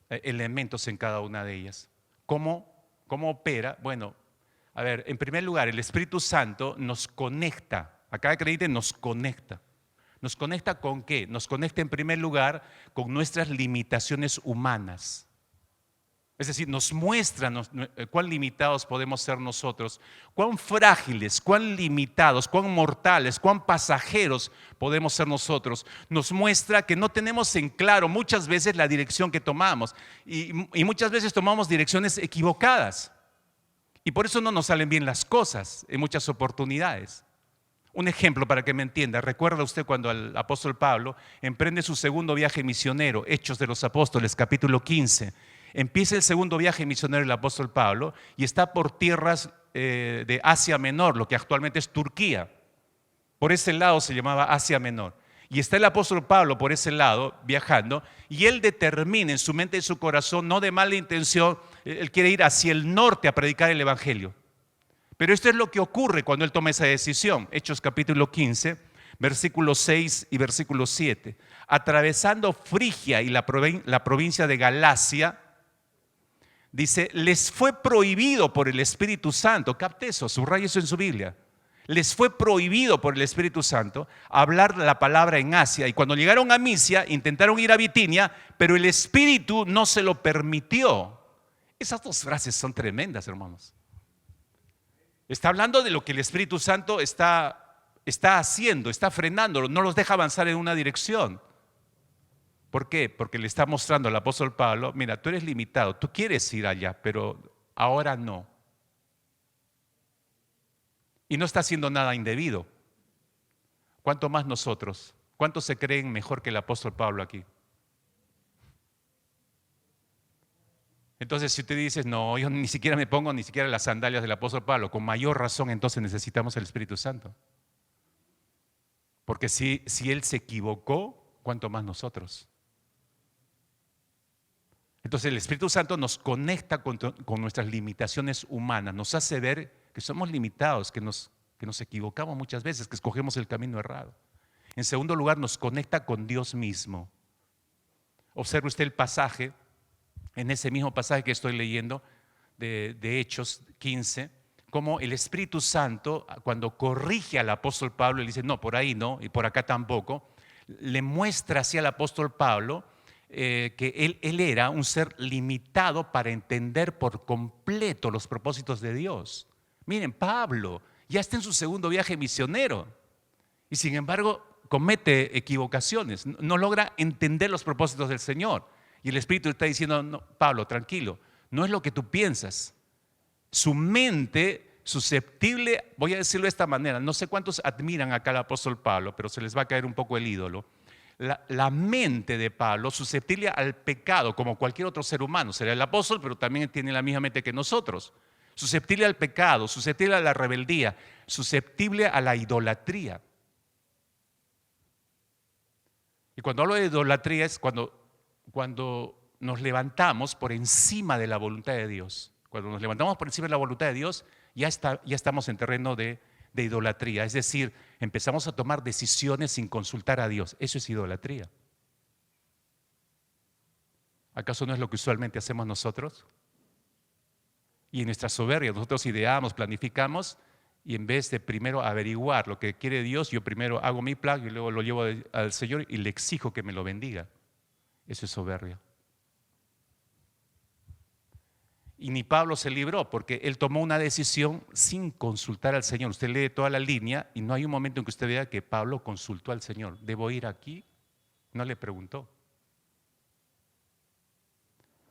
elementos en cada una de ellas. ¿Cómo opera? Bueno, a ver, en primer lugar, el Espíritu Santo nos conecta. A cada creyente nos conecta. ¿Nos conecta con qué? Nos conecta en primer lugar con nuestras limitaciones humanas. Es decir, nos muestra cuán limitados podemos ser nosotros, cuán frágiles, cuán limitados, cuán mortales, cuán pasajeros podemos ser nosotros. Nos muestra que no tenemos en claro muchas veces la dirección que tomamos y muchas veces tomamos direcciones equivocadas. Y por eso no nos salen bien las cosas en muchas oportunidades. Un ejemplo para que me entienda, recuerda usted cuando el apóstol Pablo emprende su segundo viaje misionero, Hechos de los Apóstoles, capítulo 15. Empieza el segundo viaje misionero del apóstol Pablo y está por tierras de Asia Menor, lo que actualmente es Turquía. Por ese lado se llamaba Asia Menor. Y está el apóstol Pablo por ese lado viajando y él determina en su mente y su corazón, no de mala intención, él quiere ir hacia el norte a predicar el evangelio. Pero esto es lo que ocurre cuando él toma esa decisión. Hechos capítulo 15, versículos 6 y versículo 7. Atravesando Frigia y la provincia de Galacia, dice, les fue prohibido por el Espíritu Santo, capte eso, subraye eso en su Biblia. Les fue prohibido por el Espíritu Santo hablar la palabra en Asia. Y cuando llegaron a Misia, intentaron ir a Bitinia, pero el Espíritu no se lo permitió. Esas dos frases son tremendas, hermanos. Está hablando de lo que el Espíritu Santo está haciendo, está frenando, no los deja avanzar en una dirección. ¿Por qué? Porque le está mostrando al apóstol Pablo, mira, tú eres limitado, tú quieres ir allá, pero ahora no. Y no está haciendo nada indebido. ¿Cuánto más nosotros? ¿Cuántos se creen mejor que el apóstol Pablo aquí? Entonces, si usted dice, no, yo ni siquiera me pongo ni siquiera las sandalias del apóstol Pablo, con mayor razón entonces necesitamos el Espíritu Santo. Porque si él se equivocó, ¿cuánto más nosotros? Entonces el Espíritu Santo nos conecta con nuestras limitaciones humanas, nos hace ver que somos limitados, que nos equivocamos muchas veces, que escogemos el camino errado. En segundo lugar, nos conecta con Dios mismo. Observe usted el pasaje. En ese mismo pasaje que estoy leyendo de Hechos 15, como el Espíritu Santo, cuando corrige al apóstol Pablo, le dice, no, por ahí no, y por acá tampoco, le muestra así al apóstol Pablo que él era un ser limitado para entender por completo los propósitos de Dios. Miren, Pablo ya está en su segundo viaje misionero y sin embargo comete equivocaciones, no logra entender los propósitos del Señor. Y el Espíritu está diciendo, no, Pablo, tranquilo, no es lo que tú piensas. Su mente susceptible, voy a decirlo de esta manera, no sé cuántos admiran acá al apóstol Pablo, pero se les va a caer un poco el ídolo. La mente de Pablo, susceptible al pecado, como cualquier otro ser humano, será el apóstol, pero también tiene la misma mente que nosotros. Susceptible al pecado, susceptible a la rebeldía, susceptible a la idolatría. Y cuando hablo de idolatría es cuando nos levantamos por encima de la voluntad de Dios. Cuando nos levantamos por encima de la voluntad de Dios, ya estamos en terreno de idolatría. Es decir, empezamos a tomar decisiones sin consultar a Dios. Eso es idolatría. ¿Acaso no es lo que usualmente hacemos nosotros? Y en nuestra soberbia nosotros ideamos, planificamos, y en vez de primero averiguar lo que quiere Dios, yo primero hago mi plan y luego lo llevo al Señor y le exijo que me lo bendiga. Eso es soberbia. Y ni Pablo se libró porque él tomó una decisión sin consultar al Señor. Usted lee toda la línea y no hay un momento en que usted vea que Pablo consultó al Señor. ¿Debo ir aquí? No le preguntó.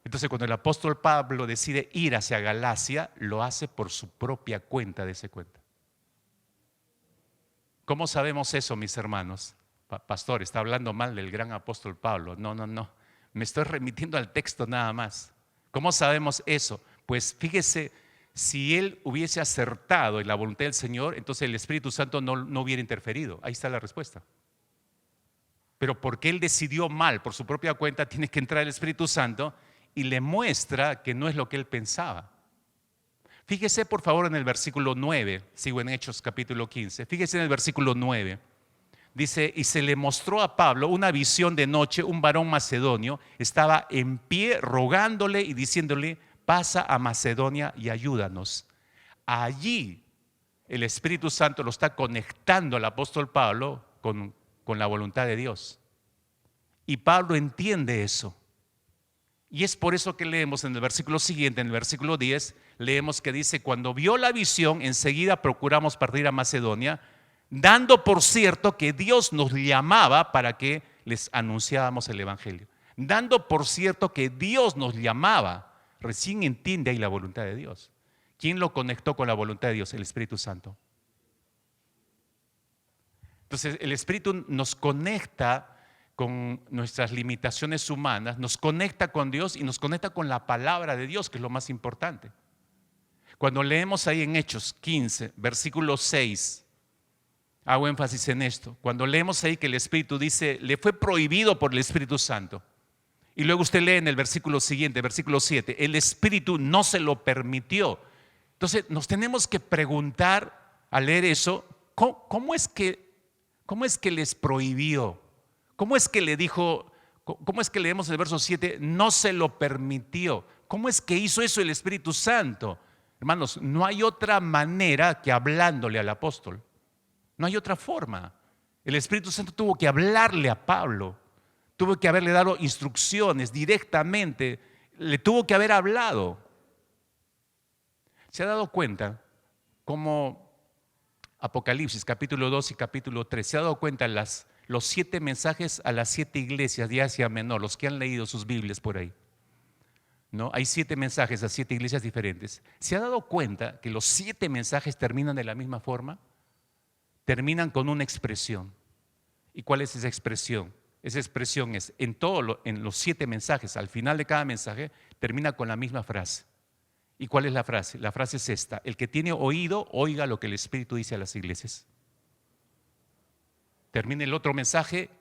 Entonces cuando el apóstol Pablo decide ir hacia Galacia, lo hace por su propia cuenta, de ese cuenta. ¿Cómo sabemos eso, mis hermanos? Pastor, está hablando mal del gran apóstol Pablo. No. Me estoy remitiendo al texto nada más. ¿Cómo sabemos eso? Pues fíjese, si él hubiese acertado en la voluntad del Señor, entonces el Espíritu Santo no hubiera interferido. Ahí está la respuesta. Pero porque él decidió mal por su propia cuenta, tiene que entrar el Espíritu Santo y le muestra que no es lo que él pensaba. Fíjese por favor en el versículo 9, sigo en Hechos capítulo 15, fíjese en el versículo 9, dice, y se le mostró a Pablo una visión de noche, un varón macedonio, estaba en pie rogándole y diciéndole, pasa a Macedonia y ayúdanos. Allí el Espíritu Santo lo está conectando al apóstol Pablo con la voluntad de Dios. Y Pablo entiende eso. Y es por eso que leemos en el versículo siguiente, en el versículo 10, leemos que dice, cuando vio la visión, enseguida procuramos partir a Macedonia, dando por cierto que Dios nos llamaba para que les anunciáramos el Evangelio. Dando por cierto que Dios nos llamaba, recién entiende ahí la voluntad de Dios. ¿Quién lo conectó con la voluntad de Dios? El Espíritu Santo. Entonces el Espíritu nos conecta con nuestras limitaciones humanas, nos conecta con Dios y nos conecta con la palabra de Dios, que es lo más importante. Cuando leemos ahí en Hechos 15, versículo 6, hago énfasis en esto, cuando leemos ahí que el Espíritu dice, le fue prohibido por el Espíritu Santo, y luego usted lee en el versículo siguiente, versículo 7, el Espíritu no se lo permitió. Entonces nos tenemos que preguntar al leer eso, ¿cómo es que les prohibió? ¿Cómo es que le dijo, cómo es que leemos el verso 7, no se lo permitió? ¿Cómo es que hizo eso el Espíritu Santo? Hermanos, no hay otra manera que hablándole al apóstol. No hay otra forma. El Espíritu Santo tuvo que hablarle a Pablo, tuvo que haberle dado instrucciones directamente, le tuvo que haber hablado. ¿Se ha dado cuenta cómo Apocalipsis capítulo 2 y capítulo 3, se ha dado cuenta los 7 mensajes a las 7 iglesias de Asia Menor, los que han leído sus Biblias por ahí? ¿No? Hay 7 mensajes a 7 iglesias diferentes. ¿Se ha dado cuenta que los 7 mensajes terminan de la misma forma? Terminan con una expresión. ¿Y cuál es esa expresión? Esa expresión es, en los 7 mensajes, al final de cada mensaje, termina con la misma frase. ¿Y cuál es la frase? La frase es esta: el que tiene oído, oiga lo que el Espíritu dice a las iglesias. Termina el otro mensaje,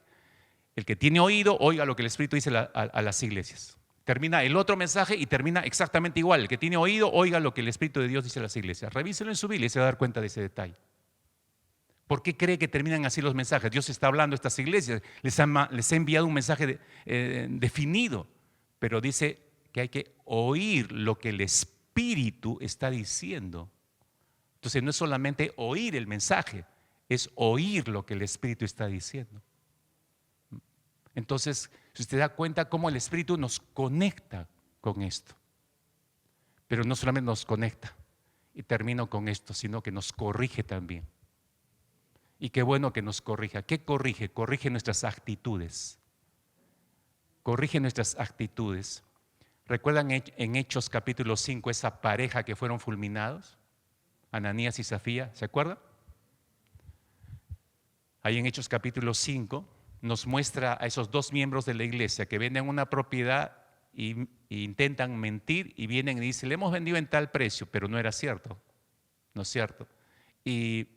el que tiene oído, oiga lo que el Espíritu dice a las iglesias. Termina el otro mensaje y termina exactamente igual. El que tiene oído, oiga lo que el Espíritu de Dios dice a las iglesias. Revíselo en su Biblia y se va a dar cuenta de ese detalle. ¿Por qué cree que terminan así los mensajes? Dios está hablando a estas iglesias, les ha enviado un mensaje definido, pero dice que hay que oír lo que el Espíritu está diciendo. Entonces no es solamente oír el mensaje, es oír lo que el Espíritu está diciendo. Entonces, si usted da cuenta cómo el Espíritu nos conecta con esto, pero no solamente nos conecta, y termino con esto, sino que nos corrige también. Y qué bueno que nos corrija. ¿Qué corrige? Corrige nuestras actitudes. corrige nuestras actitudes. ¿Recuerdan en Hechos capítulo 5 esa pareja que fueron fulminados? Ananías y Zafira, ¿se acuerdan? Ahí en Hechos capítulo 5 nos muestra a esos dos miembros de la iglesia que venden una propiedad y intentan mentir y vienen y dicen, le hemos vendido en tal precio, pero no era cierto, no es cierto. Y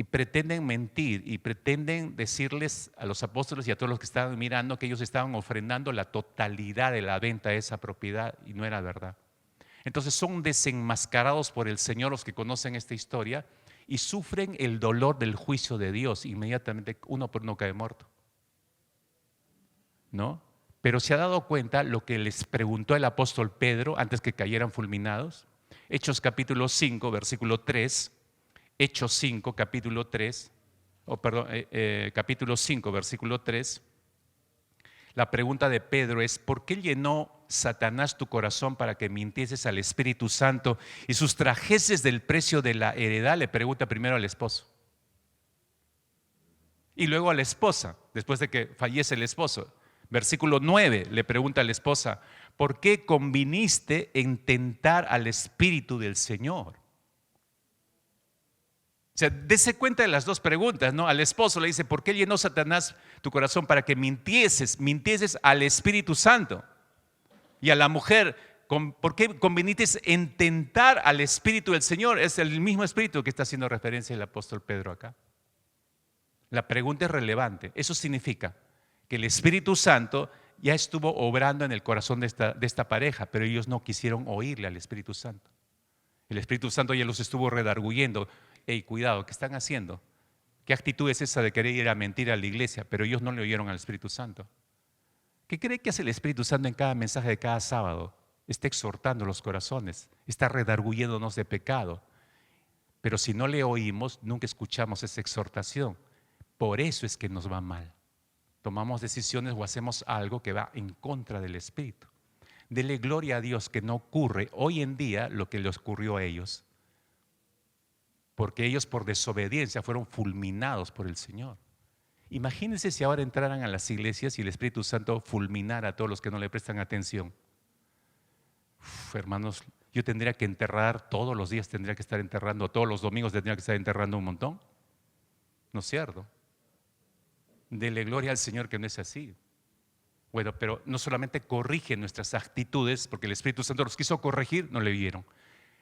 pretenden mentir y pretenden decirles a los apóstoles y a todos los que estaban mirando que ellos estaban ofrendando la totalidad de la venta de esa propiedad y no era verdad. Entonces son desenmascarados por el Señor los que conocen esta historia y sufren el dolor del juicio de Dios. Inmediatamente uno por uno cae muerto, ¿no? Pero se ha dado cuenta lo que les preguntó el apóstol Pedro antes que cayeran fulminados. Hechos capítulo 5, versículo 3. Hechos 5, capítulo 3, capítulo 5, versículo 3. La pregunta de Pedro es, ¿por qué llenó Satanás tu corazón para que mintieses al Espíritu Santo y sustrajeses del precio de la heredad? Le pregunta primero al esposo. Y luego a la esposa, después de que fallece el esposo. Versículo 9 le pregunta a la esposa, ¿por qué conviniste en tentar al Espíritu del Señor? O sea, dése cuenta de las dos preguntas, ¿no? Al esposo le dice, ¿por qué llenó Satanás tu corazón para que mintieses al Espíritu Santo? Y a la mujer, ¿por qué conviniste en tentar al Espíritu del Señor? Es el mismo Espíritu que está haciendo referencia el apóstol Pedro acá. La pregunta es relevante. Eso significa que el Espíritu Santo ya estuvo obrando en el corazón de esta pareja, pero ellos no quisieron oírle al Espíritu Santo. El Espíritu Santo ya los estuvo redarguyendo. Hey, cuidado, ¿qué están haciendo? ¿Qué actitud es esa de querer ir a mentir a la iglesia? Pero ellos no le oyeron al Espíritu Santo. ¿Qué cree que hace el Espíritu Santo en cada mensaje de cada sábado? Está exhortando los corazones, está redarguyéndonos de pecado. Pero si no le oímos, nunca escuchamos esa exhortación. Por eso es que nos va mal. Tomamos decisiones o hacemos algo que va en contra del Espíritu. Dele gloria a Dios que no ocurre hoy en día lo que les ocurrió a ellos. Porque ellos por desobediencia fueron fulminados por el Señor. Imagínense si ahora entraran a las iglesias y el Espíritu Santo fulminara a todos los que no le prestan atención. Hermanos, yo tendría que enterrar todos los días, tendría que estar enterrando, todos los domingos tendría que estar enterrando un montón. ¿No es cierto? Dele gloria al Señor que no es así. Bueno, pero no solamente corrige nuestras actitudes, porque el Espíritu Santo los quiso corregir, no le vieron.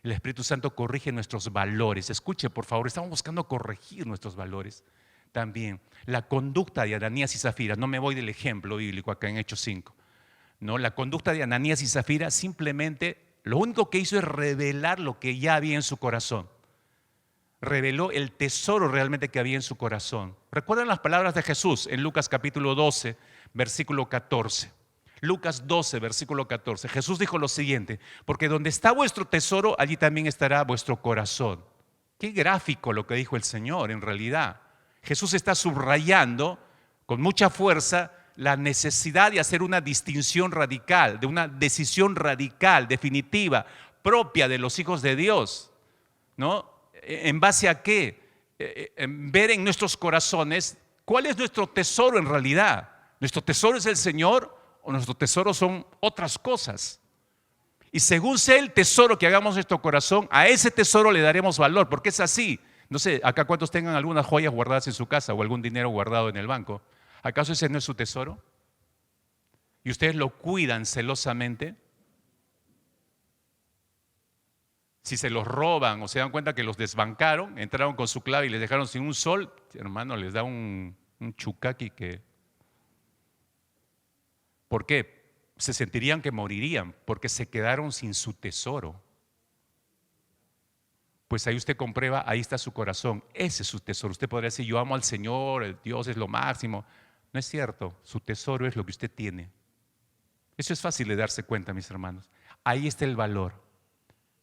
El Espíritu Santo corrige nuestros valores. Escuche, por favor, estamos buscando corregir nuestros valores. También la conducta de Ananías y Zafira, no me voy del ejemplo bíblico acá en Hechos 5. No, la conducta de Ananías y Zafira simplemente lo único que hizo es revelar lo que ya había en su corazón. Reveló el tesoro realmente que había en su corazón. ¿Recuerdan las palabras de Jesús en Lucas capítulo 12, versículo 14? Lucas 12, versículo 14. Jesús dijo lo siguiente, porque donde está vuestro tesoro, allí también estará vuestro corazón. Qué gráfico lo que dijo el Señor en realidad. Jesús está subrayando con mucha fuerza la necesidad de hacer una distinción radical, de una decisión radical, definitiva, propia de los hijos de Dios, ¿no? ¿En base a qué? En ver en nuestros corazones cuál es nuestro tesoro en realidad. ¿Nuestro tesoro es el Señor o nuestro tesoro son otras cosas? Y según sea el tesoro que hagamos en nuestro corazón, a ese tesoro le daremos valor, porque es así. No sé, acá cuántos tengan algunas joyas guardadas en su casa o algún dinero guardado en el banco. ¿Acaso ese no es su tesoro? ¿Y ustedes lo cuidan celosamente? Si se los roban o se dan cuenta que los desbancaron, entraron con su clave y les dejaron sin un sol, hermano, les da un chucaqui que... ¿Por qué? Se sentirían que morirían porque se quedaron sin su tesoro. Pues ahí usted comprueba, ahí está su corazón, ese es su tesoro. Usted podría decir, yo amo al Señor, el Dios es lo máximo. No es cierto, su tesoro es lo que usted tiene. Eso es fácil de darse cuenta, mis hermanos. Ahí está el valor.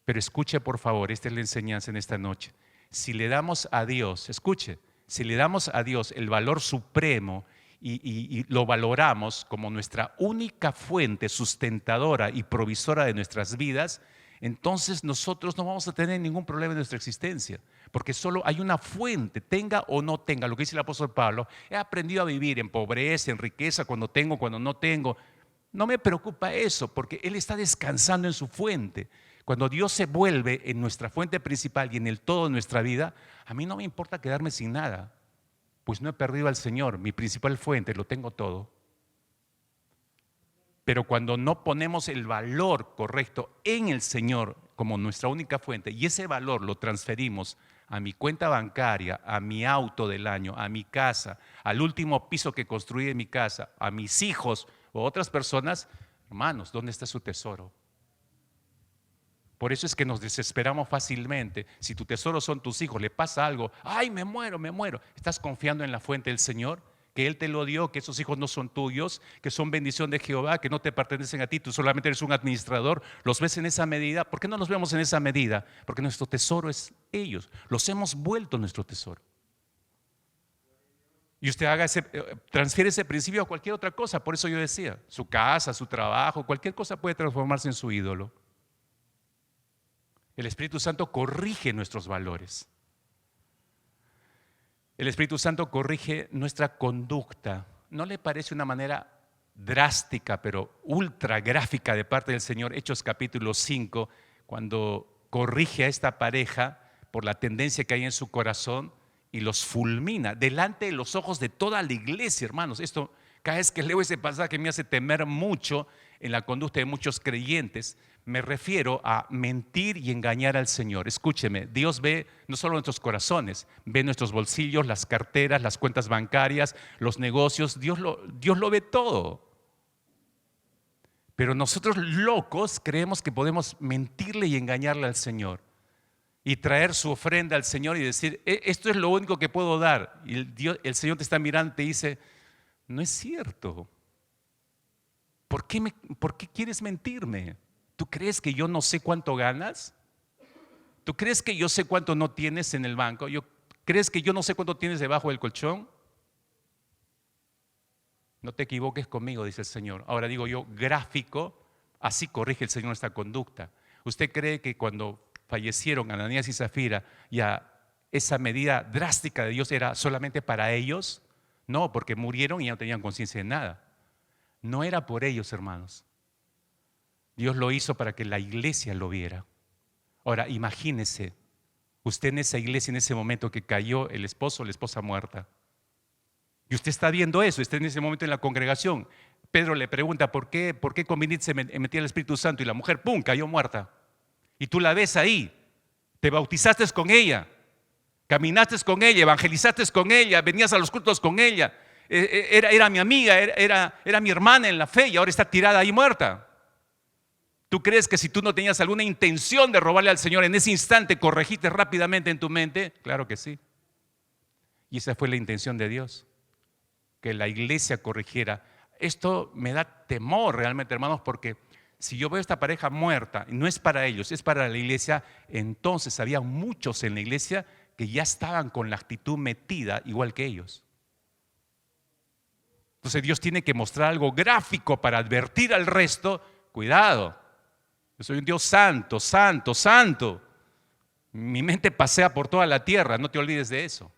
Pero escuche, por favor, esta es la enseñanza en esta noche. Si le damos a Dios, escuche, si le damos a Dios el valor supremo y lo valoramos como nuestra única fuente sustentadora y provisora de nuestras vidas, entonces nosotros no vamos a tener ningún problema en nuestra existencia. porque solo hay una fuente, tenga o no tenga. Lo que dice el apóstol Pablo, he aprendido a vivir en pobreza, en riqueza, cuando tengo, cuando no tengo. No me preocupa eso, porque Él está descansando en su fuente. Cuando Dios se vuelve en nuestra fuente principal y en el todo de nuestra vida, a mí no me importa quedarme sin nada, pues no he perdido al Señor, mi principal fuente, lo tengo todo. Pero cuando no ponemos el valor correcto en el Señor como nuestra única fuente y ese valor lo transferimos a mi cuenta bancaria, a mi auto del año, a mi casa, al último piso que construí en mi casa, a mis hijos o otras personas, hermanos, ¿dónde está su tesoro? Por eso es que nos desesperamos fácilmente. Si tu tesoro son tus hijos, le pasa algo, ¡ay, me muero, me muero! ¿Estás confiando en la fuente del Señor? Que Él te lo dio, que esos hijos no son tuyos, que son bendición de Jehová, que no te pertenecen a ti, tú solamente eres un administrador. ¿Los ves en esa medida? ¿Por qué no los vemos en esa medida? Porque nuestro tesoro es ellos, los hemos vuelto nuestro tesoro. Y usted transfiere ese principio a cualquier otra cosa. Por eso yo decía, su casa, su trabajo, cualquier cosa puede transformarse en su ídolo. El Espíritu Santo corrige nuestros valores. El Espíritu Santo corrige nuestra conducta. ¿No le parece una manera drástica, pero ultra gráfica de parte del Señor, Hechos capítulo 5, cuando corrige a esta pareja por la tendencia que hay en su corazón y los fulmina delante de los ojos de toda la iglesia, hermanos? Esto, cada vez que leo ese pasaje me hace temer mucho en la conducta de muchos creyentes. Me refiero a mentir y engañar al Señor. Escúcheme, Dios ve no solo nuestros corazones, ve nuestros bolsillos, las carteras, las cuentas bancarias, los negocios. Dios lo ve todo. Pero nosotros locos creemos que podemos mentirle y engañarle al Señor y traer su ofrenda al Señor y decir, esto es lo único que puedo dar. Y el Señor te está mirando y te dice, no es cierto. ¿Por qué quieres mentirme? ¿Tú crees que yo no sé cuánto ganas? ¿Tú crees que yo sé cuánto no tienes en el banco? ¿Crees que yo no sé cuánto tienes debajo del colchón? No te equivoques conmigo, dice el Señor. Ahora digo yo, gráfico, así corrige el Señor esta conducta. ¿Usted cree que cuando fallecieron Ananías y Zafira, ya esa medida drástica de Dios era solamente para ellos? No, porque murieron y ya no tenían conciencia de nada. No era por ellos, hermanos. Dios lo hizo para que la iglesia lo viera. Ahora, imagínese, usted en esa iglesia, en ese momento que cayó el esposo o la esposa muerta. Y usted está viendo eso, está en ese momento en la congregación. Pedro le pregunta, ¿por qué conviniste en meter al Espíritu Santo? Y la mujer, ¡pum!, cayó muerta. Y tú la ves ahí, te bautizaste con ella, caminaste con ella, evangelizaste con ella, venías a los cultos con ella. Era mi amiga, era mi hermana en la fe y ahora está tirada ahí muerta. ¿Tú crees que si tú no tenías alguna intención de robarle al Señor en ese instante, corregiste rápidamente en tu mente? Claro que sí. Y esa fue la intención de Dios, que la iglesia corrigiera. Esto me da temor realmente, hermanos, porque si yo veo a esta pareja muerta, y no es para ellos, es para la iglesia, entonces había muchos en la iglesia que ya estaban con la actitud metida igual que ellos. Entonces Dios tiene que mostrar algo gráfico para advertir al resto, cuidado. Yo soy un Dios santo, santo, santo. Mi mente pasea por toda la tierra, no te olvides de eso.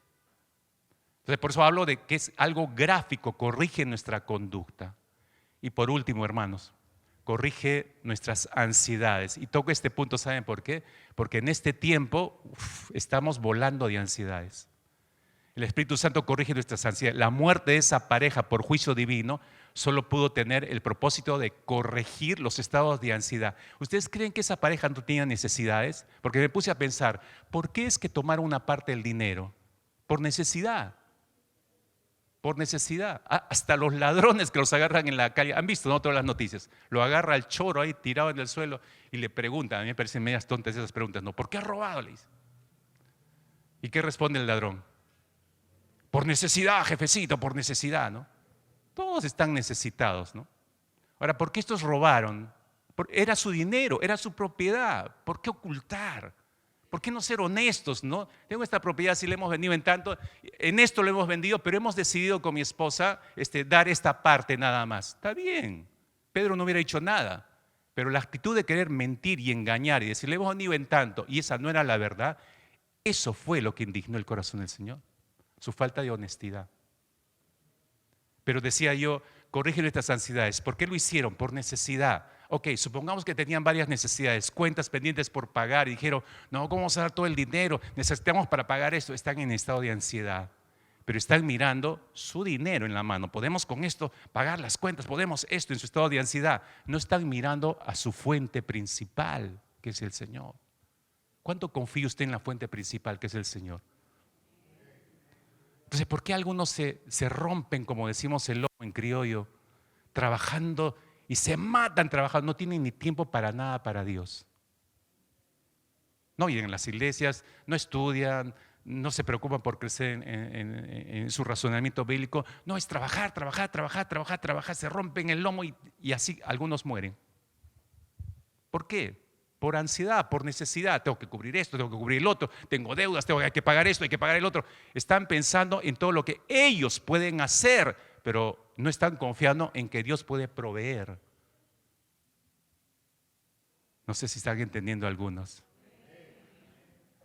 Entonces, por eso hablo de que es algo gráfico, corrige nuestra conducta. Y por último, hermanos, corrige nuestras ansiedades. Y toco este punto, ¿saben por qué? Porque en este tiempo estamos volando de ansiedades. El Espíritu Santo corrige nuestras ansiedades. La muerte de esa pareja por juicio divino solo pudo tener el propósito de corregir los estados de ansiedad. ¿Ustedes creen que esa pareja no tenía necesidades? Porque me puse a pensar, ¿por qué es que tomaron una parte del dinero? Por necesidad. Por necesidad. Hasta los ladrones que los agarran en la calle, han visto, ¿no?, todas las noticias, lo agarra el choro ahí tirado en el suelo y le preguntan, a mí me parecen medias tontas esas preguntas, ¿no? ¿Por qué ha robado?, le dice. ¿Y qué responde el ladrón? Por necesidad, jefecito, por necesidad, ¿no? Todos están necesitados, ¿no? Ahora, ¿por qué estos robaron? Era su dinero, era su propiedad. ¿Por qué ocultar? ¿Por qué no ser honestos, no? Tengo esta propiedad, si la hemos vendido en esto lo hemos vendido, pero hemos decidido con mi esposa dar esta parte nada más. Está bien, Pedro no hubiera dicho nada, pero la actitud de querer mentir y engañar y decir, le hemos vendido en tanto, y esa no era la verdad, Eso fue lo que indignó el corazón del Señor, su falta de honestidad. Pero decía yo, corrige nuestras ansiedades. ¿Por qué lo hicieron? Por necesidad. Ok, supongamos que tenían varias necesidades, cuentas pendientes por pagar y dijeron, no, ¿cómo vamos a dar todo el dinero? Necesitamos para pagar esto. Están en estado de ansiedad, pero están mirando su dinero en la mano. Podemos con esto pagar las cuentas, podemos esto en su estado de ansiedad. No están mirando a su fuente principal, que es el Señor. ¿Cuánto confía usted en la fuente principal, que es el Señor? Entonces, ¿por qué algunos se rompen, como decimos el lomo en criollo, trabajando y se matan trabajando? No tienen ni tiempo para nada para Dios. No vienen a las iglesias, no estudian, no se preocupan por crecer en su razonamiento bíblico. No, es trabajar, trabajar, trabajar, trabajar, trabajar. Se rompen el lomo y así algunos mueren. ¿Por qué? Por ansiedad, por necesidad. Tengo que cubrir esto, tengo que cubrir el otro, tengo deudas, hay que pagar esto, hay que pagar el otro. Están pensando en todo lo que ellos pueden hacer, pero no están confiando en que Dios puede proveer. No sé si están entendiendo algunos,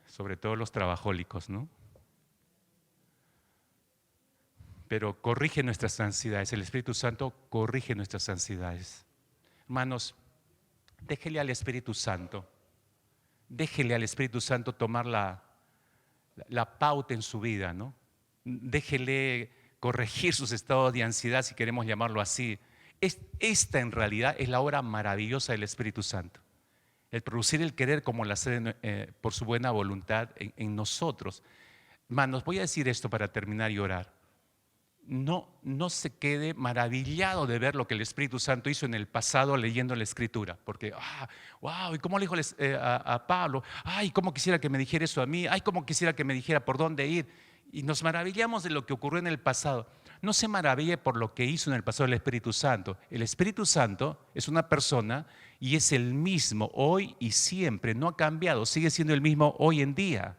sobre todo los trabajólicos, ¿no? Pero corrige nuestras ansiedades, el Espíritu Santo corrige nuestras ansiedades. Hermanos, déjele al Espíritu Santo tomar la pauta en su vida, ¿no? Déjele corregir sus estados de ansiedad, si queremos llamarlo así. Esta en realidad es la obra maravillosa del Espíritu Santo. El producir el querer como el hacer por su buena voluntad en nosotros. Hermanos, voy a decir esto para terminar y orar. No se quede maravillado de ver lo que el Espíritu Santo hizo en el pasado leyendo la Escritura, porque, wow, ¿y cómo le dijo a Pablo? Ay, cómo quisiera que me dijera eso a mí, ay, cómo quisiera que me dijera por dónde ir. Y nos maravillamos de lo que ocurrió en el pasado. No se maraville por lo que hizo en el pasado el Espíritu Santo. El Espíritu Santo es una persona y es el mismo hoy y siempre, no ha cambiado, sigue siendo el mismo hoy en día.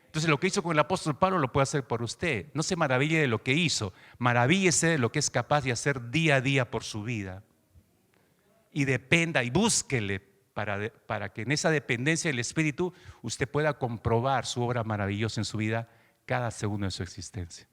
Entonces lo que hizo con el apóstol Pablo lo puede hacer por usted. No se maraville de lo que hizo, maravíllese de lo que es capaz de hacer día a día por su vida. Y dependa y búsquele para que en esa dependencia del Espíritu usted pueda comprobar su obra maravillosa en su vida cada segundo de su existencia.